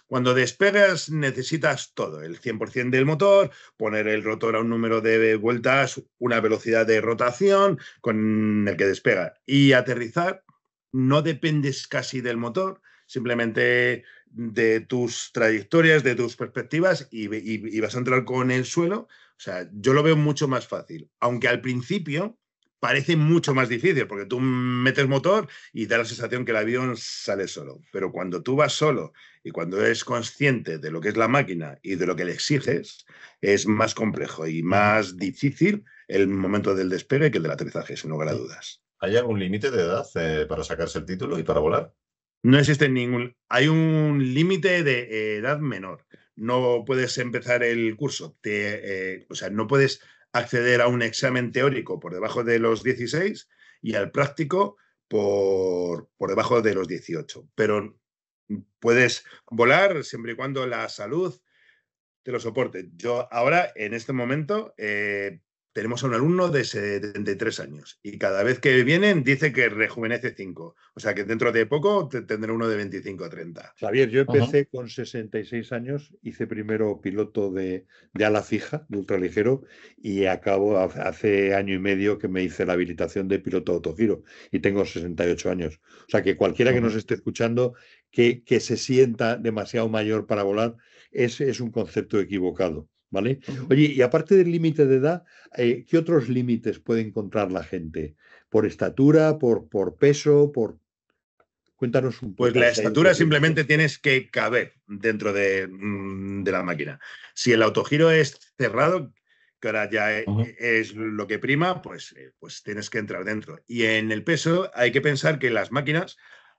Cuando despegas necesitas todo, el 100% del motor, poner el rotor a un número de vueltas, una velocidad de rotación con el que despega. Y aterrizar no dependes casi del motor, simplemente de tus trayectorias, de tus perspectivas y vas a entrar con el suelo. O sea, yo lo veo mucho más fácil, aunque al principio parece mucho más difícil porque tú metes motor y da la sensación que el avión sale solo. Pero cuando tú vas solo y cuando eres consciente de lo que es la máquina y de lo que le exiges, es más complejo y más difícil el momento del despegue que el del aterrizaje, sin lugar a dudas. ¿Hay algún límite de edad para sacarse el título y para volar? No existe ningún... Hay un límite de edad menor. No puedes empezar el curso. O sea, no puedes acceder a un examen teórico por debajo de los 16 y al práctico por debajo de los 18. Pero puedes volar siempre y cuando la salud te lo soporte. Yo ahora, en este momento, tenemos a un alumno de 73 años y cada vez que vienen dice que rejuvenece 5. O sea que dentro de poco tendré uno de 25 a 30. Javier, yo empecé con 66 años, hice primero piloto de ala fija, de ultraligero, y acabo hace año y medio que me hice la habilitación de piloto autogiro y tengo 68 años. O sea que cualquiera que nos esté escuchando que se sienta demasiado mayor para volar es un concepto equivocado, ¿vale? Oye, y aparte del límite de edad, ¿qué otros límites puede encontrar la gente? ¿Por estatura, por peso, por...? Cuéntanos un Pues poco. la estatura simplemente tienes que caber dentro de la máquina. Si el autogiro es cerrado, que ahora ya es lo que prima, pues tienes que entrar dentro. Y en el peso hay que pensar que las máquinas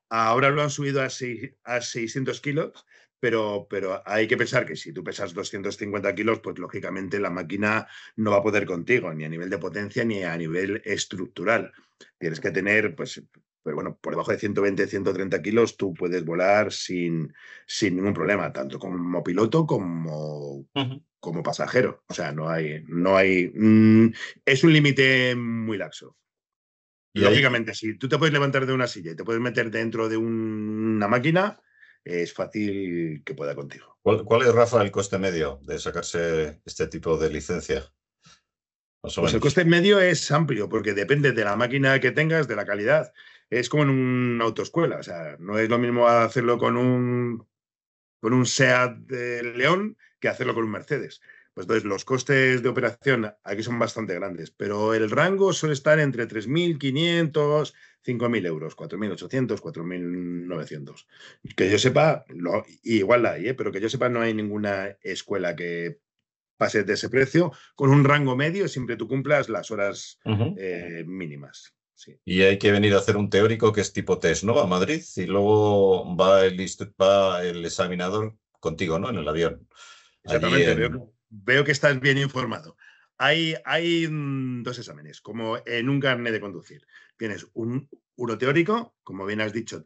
ahora lo han subido a 600 kilos, pero hay que pensar que si tú pesas 250 kilos, pues lógicamente la máquina no va a poder contigo, ni a nivel de potencia ni a nivel estructural. Tienes que tener, pues, pero bueno, por debajo de 120, 130 kilos tú puedes volar sin ningún problema, tanto como piloto como pasajero. O sea, no hay, es un límite muy laxo. Y Lógicamente, si tú te puedes levantar de una silla y te puedes meter dentro de una máquina, es fácil que pueda contigo. ¿Cuál es, Rafa, el coste medio de sacarse este tipo de licencia? Pues el coste medio es amplio, porque depende de la máquina que tengas, de la calidad. Es como en una autoescuela. O sea, no es lo mismo hacerlo con un SEAT de León que hacerlo con un Mercedes. Pues entonces los costes de operación aquí son bastante grandes, pero el rango suele estar entre 3.500, 5.000 euros, 4.800, 4.900. Que yo sepa, igual la hay, pero que yo sepa no hay ninguna escuela que pase de ese precio con un rango medio, siempre tú cumplas las horas mínimas. Sí. Y hay que venir a hacer un teórico que es tipo test, ¿no? A Madrid y luego va el examinador contigo, ¿no? En el avión. Exactamente, veo que estás bien informado. Hay dos exámenes, como en un carnet de conducir. Tienes uno teórico, como bien has dicho,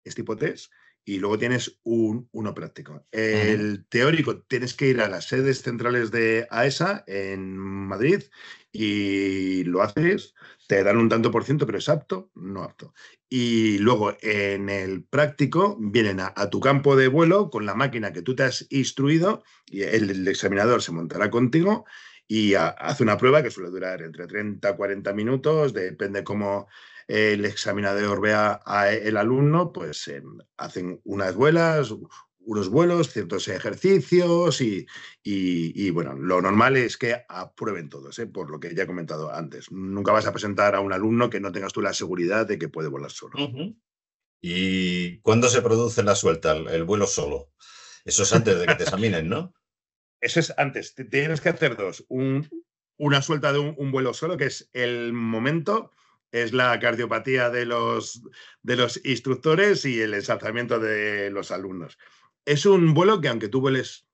es tipo test, y luego tienes uno práctico. El teórico tienes que ir a las sedes centrales de AESA en Madrid y lo haces, te dan un tanto por ciento, pero es apto, no apto. Y luego en el práctico vienen a tu campo de vuelo con la máquina que tú te has instruido y el examinador se montará contigo y hace una prueba que suele durar entre 30 a 40 minutos, depende cómo el examinador vea al alumno, pues hacen unas vuelas, unos vuelos, ciertos ejercicios y bueno, lo normal es que aprueben todos, por lo que ya he comentado antes. Nunca vas a presentar a un alumno que no tengas tú la seguridad de que puede volar solo. ¿Y cuándo se produce la suelta, el vuelo solo? Eso es antes de que te examinen, ¿no? Eso es antes. Tienes que hacer dos. Una suelta de un vuelo solo, que es el momento, es la cardiopatía de los instructores y el ensalzamiento de los alumnos. Es un vuelo que, aunque tú vueles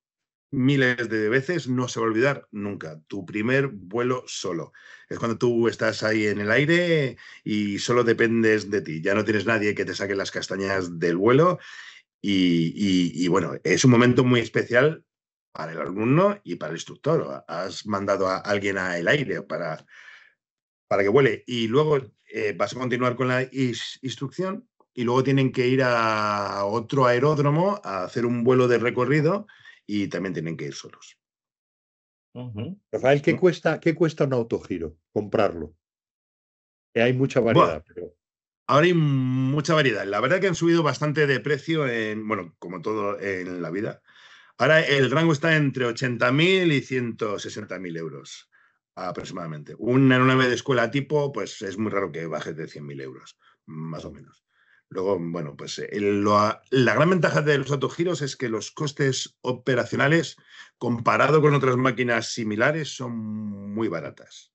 miles de veces, no se va a olvidar nunca. Tu primer vuelo solo. Es cuando tú estás ahí en el aire y solo dependes de ti. Ya no tienes nadie que te saque las castañas del vuelo. Y bueno, es un momento muy especial para el alumno y para el instructor. Has mandado a alguien al aire para que vuele y luego vas a continuar con la instrucción y luego tienen que ir a otro aeródromo a hacer un vuelo de recorrido y también tienen que ir solos. Rafael, ¿qué cuesta un autogiro? Comprarlo. Hay mucha variedad, pero... Ahora hay mucha variedad. La verdad que han subido bastante de precio, bueno, como todo en la vida. Ahora el rango está entre 80.000 y 160.000 euros aproximadamente. Una aeronave de escuela tipo, pues es muy raro que baje de 100.000 euros, más o menos. Luego, bueno, pues la gran ventaja de los autogiros es que los costes operacionales, comparado con otras máquinas similares, son muy baratas.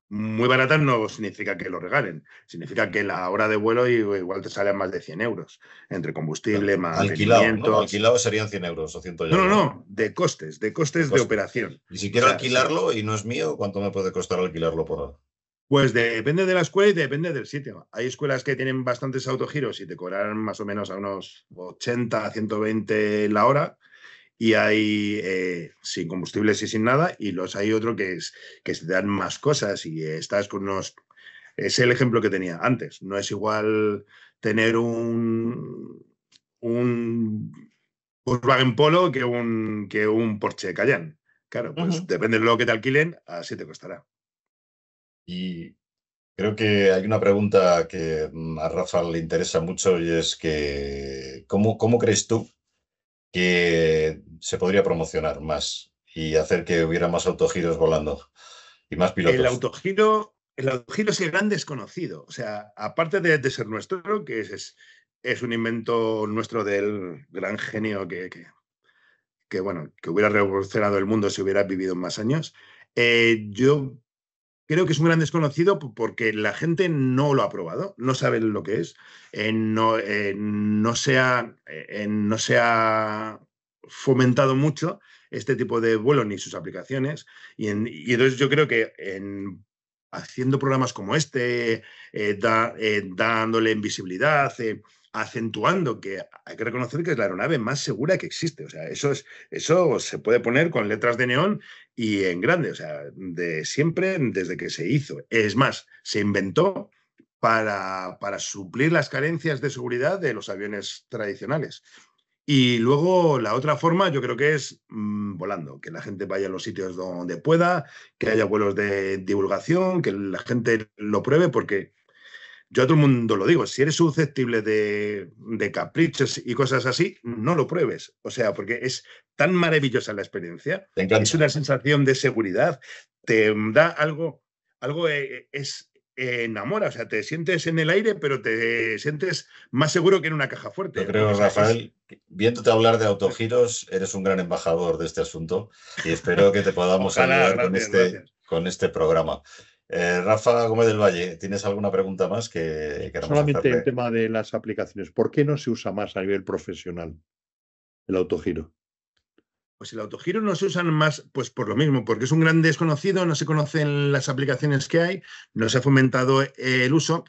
Muy baratas no significa que lo regalen, significa que la hora de vuelo igual te sale a más de 100 euros, entre combustible, mantenimiento... ¿no? Alquilado serían 100 euros o 100 ya. No, de costes de operación. Y si quiero alquilarlo y no es mío, ¿cuánto me puede costar alquilarlo por hora? Pues depende de la escuela y depende del sitio. Hay escuelas que tienen bastantes autogiros y te cobrarán más o menos a unos 80 a 120 la hora. Y hay sin combustibles y sin nada, y hay otro que te dan más cosas y estás con unos... Es el ejemplo que tenía antes. No es igual tener un Volkswagen Polo que un Porsche Cayenne. Claro, pues depende de lo que te alquilen, así te costará. Y creo que hay una pregunta que a Rafa le interesa mucho y es que ¿cómo crees tú que se podría promocionar más y hacer que hubiera más autogiros volando y más pilotos? El autogiro es el gran desconocido. O sea, aparte de ser nuestro, que es es un invento nuestro del gran genio que hubiera revolucionado el mundo si hubiera vivido más años. Yo creo que es un gran desconocido porque la gente no lo ha probado, no sabe lo que es, no se ha fomentado mucho este tipo de vuelo ni sus aplicaciones. Y entonces yo creo que haciendo programas como este, dándole visibilidad, acentuando que hay que reconocer que es la aeronave más segura que existe. O sea, eso se puede poner con letras de neón y en grande, o sea, de siempre, desde que se hizo. Es más, se inventó para suplir las carencias de seguridad de los aviones tradicionales. Y luego la otra forma yo creo que es volando, que la gente vaya a los sitios donde pueda, que haya vuelos de divulgación, que la gente lo pruebe, porque yo a todo el mundo lo digo, si eres susceptible de caprichos y cosas así, no lo pruebes. O sea, porque es tan maravillosa la experiencia, Te encanta. es una sensación de seguridad, te da algo enamora, o sea, te sientes en el aire, pero te sientes más seguro que en una caja fuerte. Yo creo, Rafael, viéndote hablar de autogiros, eres un gran embajador de este asunto y espero que te podamos ayudar con este programa. Rafa Gómez del Valle, ¿tienes alguna pregunta más que queramos Solamente hacerle? el tema de las aplicaciones. ¿Por qué no se usa más a nivel profesional el autogiro? Pues el autogiro no se usan más, pues por lo mismo, porque es un gran desconocido, no se conocen las aplicaciones que hay, no se ha fomentado el uso.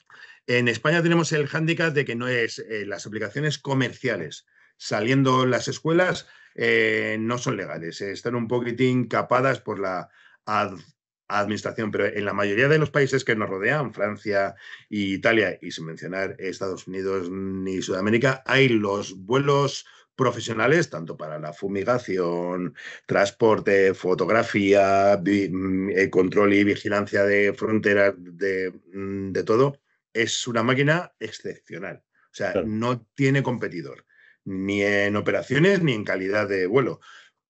En España tenemos el hándicap de que no es las aplicaciones comerciales saliendo las escuelas no son legales, están un poquitín capadas por la administración, pero en la mayoría de los países que nos rodean, Francia e Italia, y sin mencionar Estados Unidos ni Sudamérica, hay los vuelos profesionales, tanto para la fumigación, transporte, fotografía, control y vigilancia de fronteras, de todo. Es una máquina excepcional. O sea, claro, no tiene competidor, ni en operaciones ni en calidad de vuelo.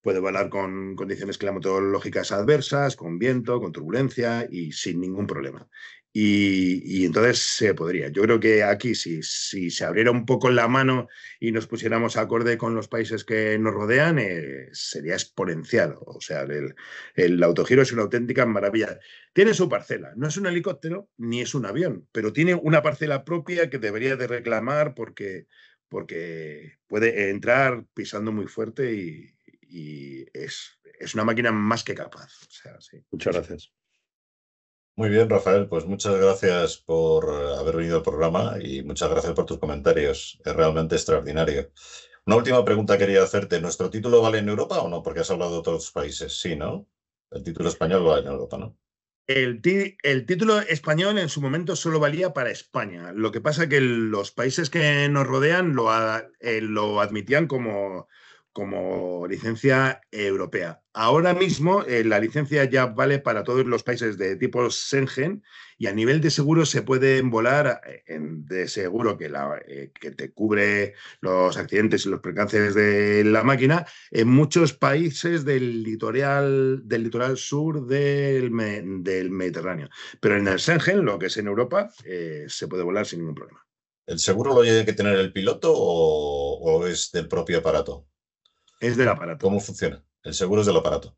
Puede volar con condiciones climatológicas adversas, con viento, con turbulencia y sin ningún problema. Y entonces se podría. Yo creo que aquí, si se abriera un poco la mano y nos pusiéramos acorde con los países que nos rodean, sería exponencial. O sea, el autogiro es una auténtica maravilla. Tiene su parcela. No es un helicóptero ni es un avión, pero tiene una parcela propia que debería de reclamar porque puede entrar pisando muy fuerte y es una máquina más que capaz. O sea, sí. Muchas gracias. Muy bien, Rafael, pues muchas gracias por haber venido al programa y muchas gracias por tus comentarios. Es realmente extraordinario. Una última pregunta quería hacerte. ¿Nuestro título vale en Europa o no? Porque has hablado de otros los países. Sí, ¿no? El título español vale en Europa, ¿no? El título español en su momento solo valía para España. Lo que pasa es que los países que nos rodean lo admitían como licencia europea. Ahora mismo la licencia ya vale para todos los países de tipo Schengen y a nivel de seguro se pueden volar de seguro que te cubre los accidentes y los percances de la máquina en muchos países del litoral sur del Mediterráneo. Pero en el Schengen, lo que es en Europa, se puede volar sin ningún problema. ¿El seguro lo tiene que tener el piloto o es del propio aparato? Es del aparato. ¿Cómo funciona? El seguro es del aparato.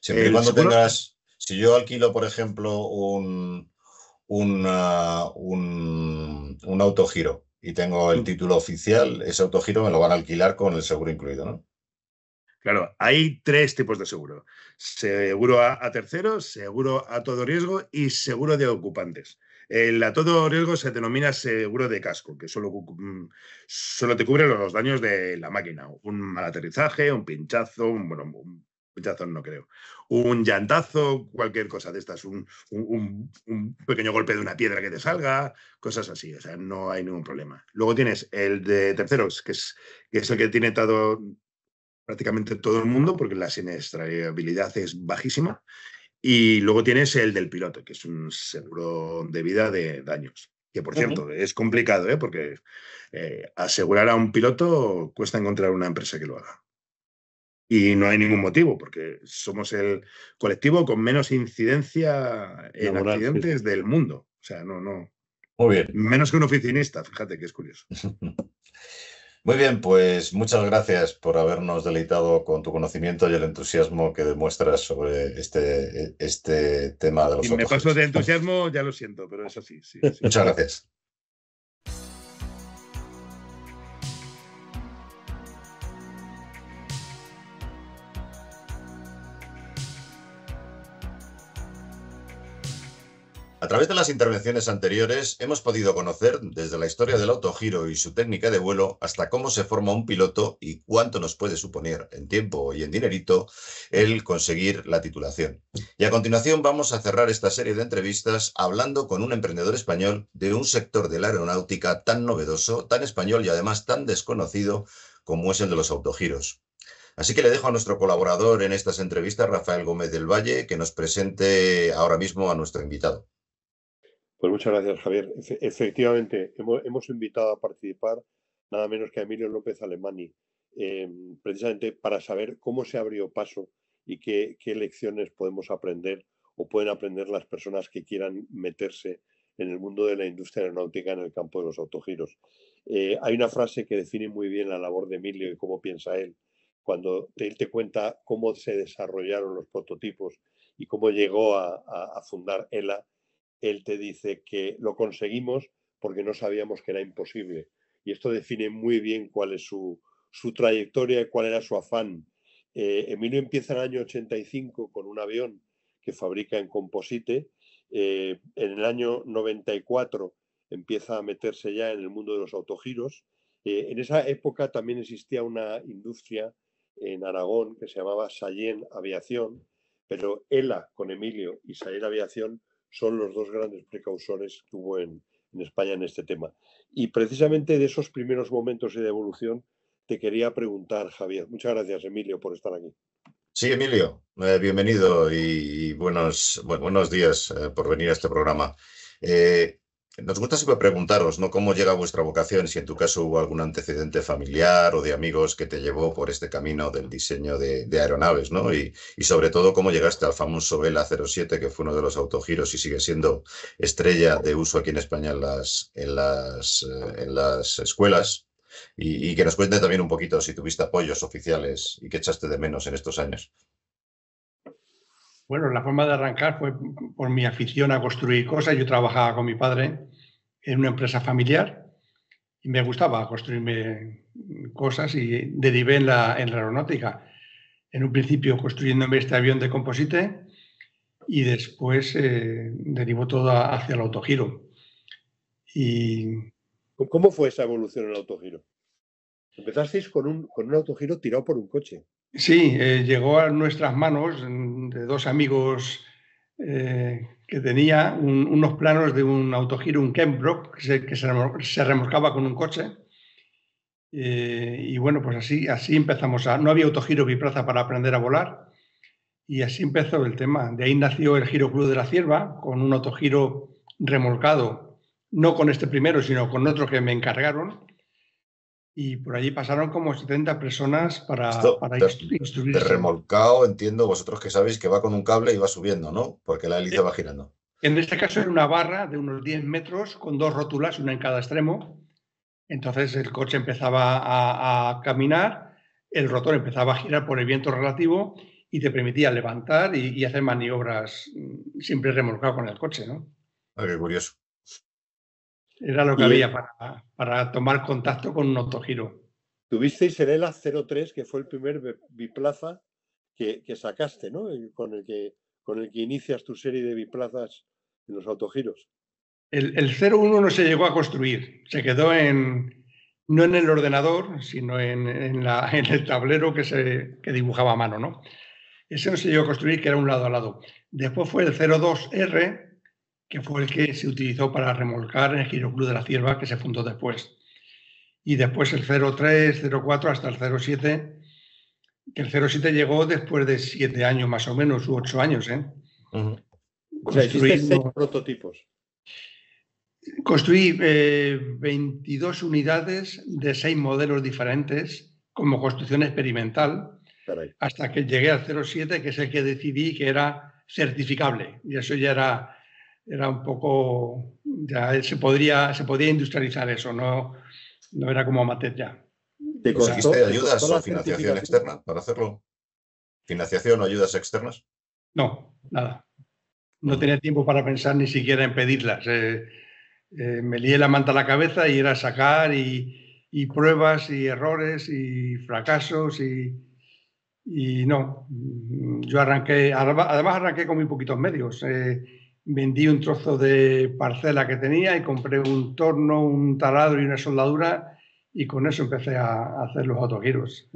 Siempre y cuando tengas... Si yo alquilo, por ejemplo, un autogiro y tengo el título oficial, ese autogiro me lo van a alquilar con el seguro incluido, ¿no? Claro, hay 3 tipos de seguro. Seguro a terceros, seguro a todo riesgo y seguro de ocupantes. El a todo riesgo se denomina seguro de casco, que solo te cubre los daños de la máquina. Un mal aterrizaje, un pinchazo, un pinchazo no creo, un llantazo, cualquier cosa de estas, un pequeño golpe de una piedra que te salga, cosas así, o sea, no hay ningún problema. Luego tienes el de terceros, que es el que tiene prácticamente todo el mundo, porque la siniestrabilidad es bajísima. Y luego tienes el del piloto, que es un seguro de vida de daños. Que, por cierto, es complicado, porque asegurar a un piloto cuesta encontrar una empresa que lo haga. Y no hay ningún motivo, porque somos el colectivo con menos incidencia en accidentes del mundo. O sea, no. Muy bien. Menos que un oficinista, fíjate que es curioso. Muy bien, pues muchas gracias por habernos deleitado con tu conocimiento y el entusiasmo que demuestras sobre este tema de los Si me autogiros. paso de entusiasmo, ya lo siento, pero eso sí. Muchas gracias. A través de las intervenciones anteriores hemos podido conocer desde la historia del autogiro y su técnica de vuelo hasta cómo se forma un piloto y cuánto nos puede suponer en tiempo y en dinerito el conseguir la titulación. Y a continuación vamos a cerrar esta serie de entrevistas hablando con un emprendedor español de un sector de la aeronáutica tan novedoso, tan español y además tan desconocido como es el de los autogiros. Así que le dejo a nuestro colaborador en estas entrevistas, Rafael Gómez del Valle, que nos presente ahora mismo a nuestro invitado. Pues muchas gracias, Javier. Efectivamente, hemos invitado a participar nada menos que a Emilio López Alemany, precisamente para saber cómo se abrió paso y qué lecciones podemos aprender o pueden aprender las personas que quieran meterse en el mundo de la industria aeronáutica en el campo de los autogiros. Hay una frase que define muy bien la labor de Emilio y cómo piensa él, cuando él te cuenta cómo se desarrollaron los prototipos y cómo llegó a fundar ELA. Él te dice que lo conseguimos porque no sabíamos que era imposible. Y esto define muy bien cuál es su trayectoria y cuál era su afán. Emilio empieza en el año 85 con un avión que fabrica en Composite. En el año 94 empieza a meterse ya en el mundo de los autogiros. En esa época también existía una industria en Aragón que se llamaba Sallent Aviación, pero ELA con Emilio y Sallent Aviación son los dos grandes precursores que hubo en España en este tema. Y precisamente de esos primeros momentos de evolución te quería preguntar, Javier. Muchas gracias, Emilio, por estar aquí. Sí, Emilio, bienvenido y buenos días por venir a este programa. Nos gusta siempre preguntaros, ¿no?, cómo llega vuestra vocación, si en tu caso hubo algún antecedente familiar o de amigos que te llevó por este camino del diseño de aeronaves, ¿no? Y sobre todo, cómo llegaste al famoso ELA 07, que fue uno de los autogiros y sigue siendo estrella de uso aquí en España en las escuelas. Y que nos cuente también un poquito si tuviste apoyos oficiales y qué echaste de menos en estos años. Bueno, la forma de arrancar fue por mi afición a construir cosas. Yo trabajaba con mi padre en una empresa familiar y me gustaba construirme cosas y derivé en la aeronáutica. En un principio construyéndome este avión de Composite y después derivó todo hacia el autogiro. Y ¿cómo fue esa evolución en el autogiro? Empezasteis con un autogiro tirado por un coche. Sí, llegó a nuestras manos de dos amigos que tenía unos planos de un autogiro, un Kenbrook, que se remolcaba con un coche. Y bueno, pues así empezamos. No había autogiro biplaza para aprender a volar y así empezó el tema. De ahí nació el Giro Club de la Cierva, con un autogiro remolcado, no con este primero, sino con otro que me encargaron. Y por allí pasaron como 70 personas para instruirse. De remolcado, entiendo, vosotros que sabéis que va con un cable y va subiendo, ¿no? Porque la hélice va girando. En este caso era una barra de unos 10 metros con dos rótulas, una en cada extremo. Entonces el coche empezaba a caminar, el rotor empezaba a girar por el viento relativo y te permitía levantar y hacer maniobras siempre remolcado con el coche, ¿no? Ah, qué curioso. Era lo que había para tomar contacto con un autogiro. Tuvisteis el ELA 03, que fue el primer biplaza que sacaste, ¿no? Con el que inicias tu serie de biplazas en los autogiros. El 01 no se llegó a construir, se quedó no en el ordenador, sino en el tablero que dibujaba a mano, ¿no? Ese no se llegó a construir, que era un lado a lado. Después fue el 02R, que fue el que se utilizó para remolcar en el Giro Club de la Cierva, que se fundó después. Y después el 03, 04 hasta el 07, que el 07 llegó después de 7 años más o menos, u 8 años, ¿eh? Uh-huh. O sea, hiciste 6 prototipos. Construí 22 unidades de 6 modelos diferentes como construcción experimental. Caray. Hasta que llegué al 07, que es el que decidí que era certificable. Y eso ya era un poco Ya se podía industrializar eso, no era como amateur ya. ¿Te ¿Conseguiste ayudas costó la o financiación certificación? externa para hacerlo? ¿Financiación o ayudas externas? No, nada. No tenía tiempo para pensar ni siquiera en pedirlas. Me lié la manta a la cabeza y era sacar y pruebas y errores y fracasos y no. Yo arranqué, además arranqué con muy poquitos medios. Vendí un trozo de parcela que tenía y compré un torno, un taladro y una soldadura y con eso empecé a hacer los autogiros.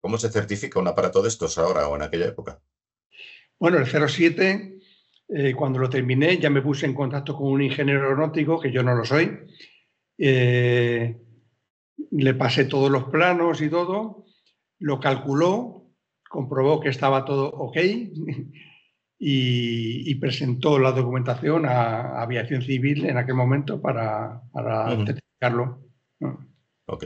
¿Cómo se certifica un aparato de estos ahora o en aquella época? Bueno, el 07, cuando lo terminé, ya me puse en contacto con un ingeniero aeronáutico, que yo no lo soy. Le pasé todos los planos y todo, lo calculó, comprobó que estaba todo ok y presentó la documentación a Aviación Civil en aquel momento para certificarlo. Ok.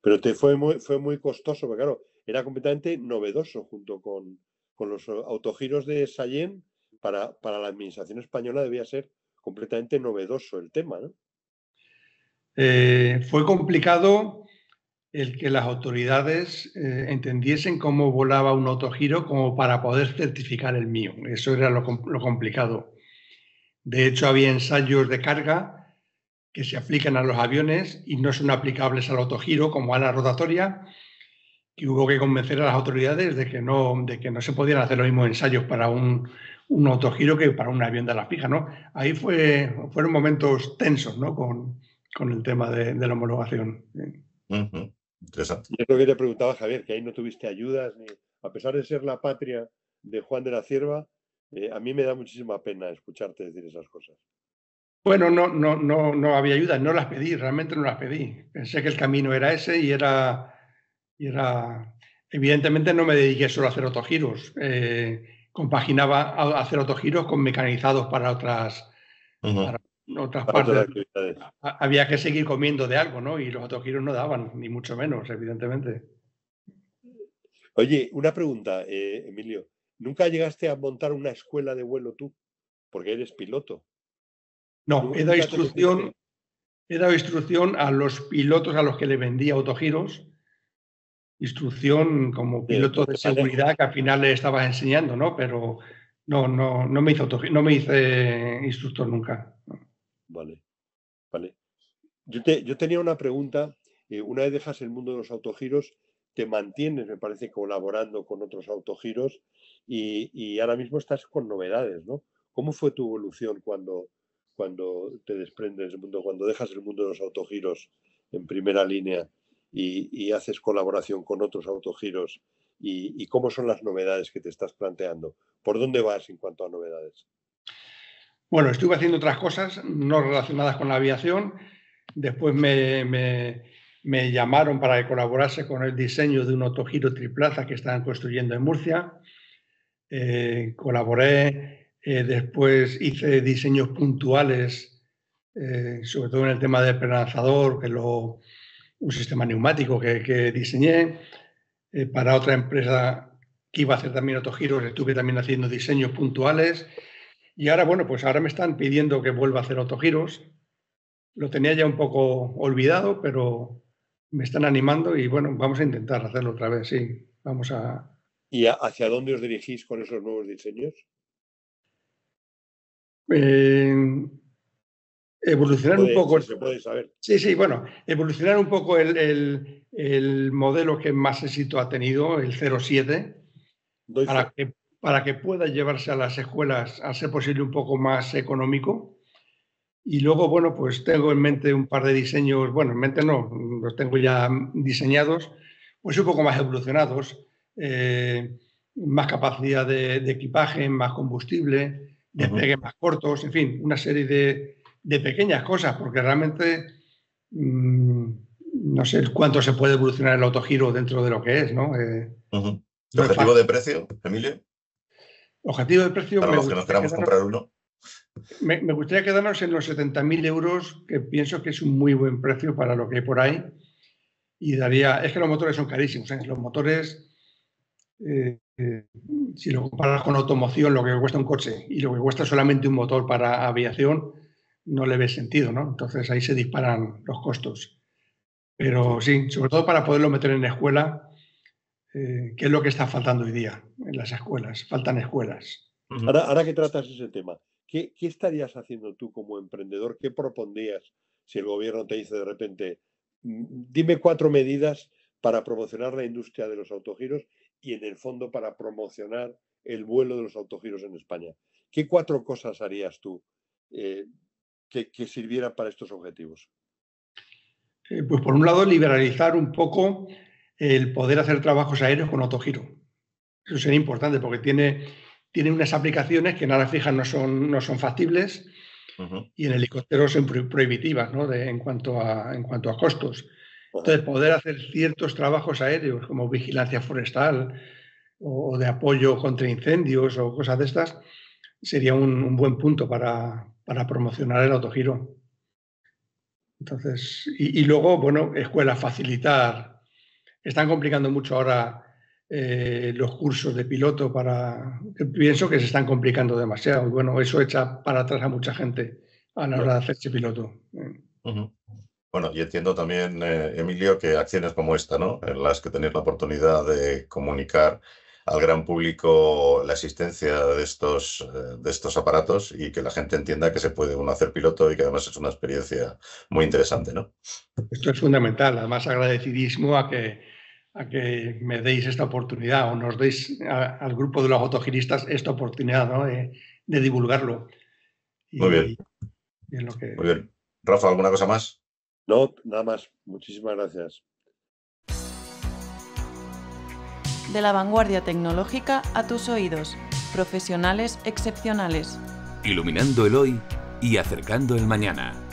Pero fue muy costoso, porque claro, era completamente novedoso junto con los autogiros de Sallent. Para la administración española debía ser completamente novedoso el tema, ¿no? Fue complicado el que las autoridades entendiesen cómo volaba un autogiro como para poder certificar el mío. Eso era lo complicado. De hecho, había ensayos de carga que se aplican a los aviones y no son aplicables al autogiro como a la rotatoria, y hubo que convencer a las autoridades de que no se podían hacer los mismos ensayos para un autogiro que para un avión de ala fija, ¿no? Ahí fueron momentos tensos, ¿no? Con el tema de la homologación. Interesante. Y es lo que te preguntaba, Javier, que ahí no tuviste ayudas, a pesar de ser la patria de Juan de la Cierva, a mí me da muchísima pena escucharte decir esas cosas. Bueno, no había ayuda, no las pedí, realmente no las pedí. Pensé que el camino era ese y era evidentemente no me dediqué solo a hacer autogiros. Compaginaba a hacer autogiros con mecanizados para otras partes. Actividades. Había que seguir comiendo de algo, ¿no? Y los autogiros no daban, ni mucho menos, evidentemente. Oye, una pregunta, Emilio. ¿Nunca llegaste a montar una escuela de vuelo tú? Porque eres piloto. No, he dado instrucción a los pilotos a los que le vendía autogiros, instrucción como piloto de seguridad que al final le estabas enseñando, ¿no? Pero no me hice instructor nunca. Vale. Yo tenía una pregunta. Una vez dejas el mundo de los autogiros, te mantienes, me parece, colaborando con otros autogiros y ahora mismo estás con novedades, ¿no? ¿Cómo fue tu evolución cuando te desprendes del mundo, cuando dejas el mundo de los autogiros en primera línea y haces colaboración con otros autogiros? ¿Y cómo son las novedades que te estás planteando? ¿Por dónde vas en cuanto a novedades? Bueno, estuve haciendo otras cosas no relacionadas con la aviación. Después me llamaron para que colaborase con el diseño de un autogiro triplaza que estaban construyendo en Murcia. Colaboré, después hice diseños puntuales, sobre todo en el tema del prelanzador, un sistema neumático que diseñé. Para otra empresa que iba a hacer también autogiros, estuve también haciendo diseños puntuales. Y ahora, bueno, pues ahora me están pidiendo que vuelva a hacer autogiros. Lo tenía ya un poco olvidado, pero me están animando y bueno, vamos a intentar hacerlo otra vez, sí. Vamos a... ¿Y hacia dónde os dirigís con esos nuevos diseños? Evolucionar un poco. Se puede saber. Sí, bueno, evolucionar un poco el modelo que más éxito ha tenido, el 07, para que pueda llevarse a las escuelas a ser posible un poco más económico. Y luego, bueno, pues tengo en mente un par de diseños, bueno, en mente no, los tengo ya diseñados, pues un poco más evolucionados, más capacidad de equipaje, más combustible, despegues más cortos, en fin, una serie de pequeñas cosas, porque realmente no sé cuánto se puede evolucionar el autogiro dentro de lo que es, ¿no? ¿Tu objetivo de precio, Emilio? Objetivo de precio... Para los que nos queramos comprar uno. Me gustaría quedarnos en los 70.000 euros, que pienso que es un muy buen precio para lo que hay por ahí. Y daría... Es que los motores son carísimos, ¿eh? Los motores Si lo comparas con automoción, lo que cuesta un coche y lo que cuesta solamente un motor para aviación, no le ves sentido, ¿no? Entonces ahí se disparan los costos. Pero sí, sobre todo para poderlo meter en escuela, que es lo que está faltando hoy día en las escuelas. Faltan escuelas. Ahora que tratas ese tema, ¿qué estarías haciendo tú como emprendedor? ¿Qué propondrías si el gobierno te dice de repente, dime 4 medidas para promocionar la industria de los autogiros y en el fondo para promocionar el vuelo de los autogiros en España? ¿Qué 4 cosas harías tú que sirvieran para estos objetivos? Pues por un lado, liberalizar un poco el poder hacer trabajos aéreos con autogiro. Eso sería importante porque tiene unas aplicaciones que en áreas fijas no son factibles y en helicópteros son prohibitivas, ¿no? En cuanto a costos. Entonces, poder hacer ciertos trabajos aéreos como vigilancia forestal o de apoyo contra incendios o cosas de estas sería un buen punto para promocionar el autogiro. Entonces, y luego, bueno, escuelas, facilitar. Están complicando mucho ahora los cursos de piloto pienso que se están complicando demasiado. Bueno, eso echa para atrás a mucha gente a la hora de hacerse piloto. Bueno, y entiendo también, Emilio, que acciones como esta, ¿no? En las que tenéis la oportunidad de comunicar al gran público la existencia de estos aparatos y que la gente entienda que se puede uno hacer piloto y que además es una experiencia muy interesante, ¿no? Esto es fundamental. Además, agradecidísimo a que me deis esta oportunidad o nos deis al grupo de los autogiristas esta oportunidad, ¿no? de divulgarlo. Muy bien. Muy bien. Rafa, ¿alguna cosa más? No, nada más. Muchísimas gracias. De la vanguardia tecnológica a tus oídos. Profesionales excepcionales. Iluminando el hoy y acercando el mañana.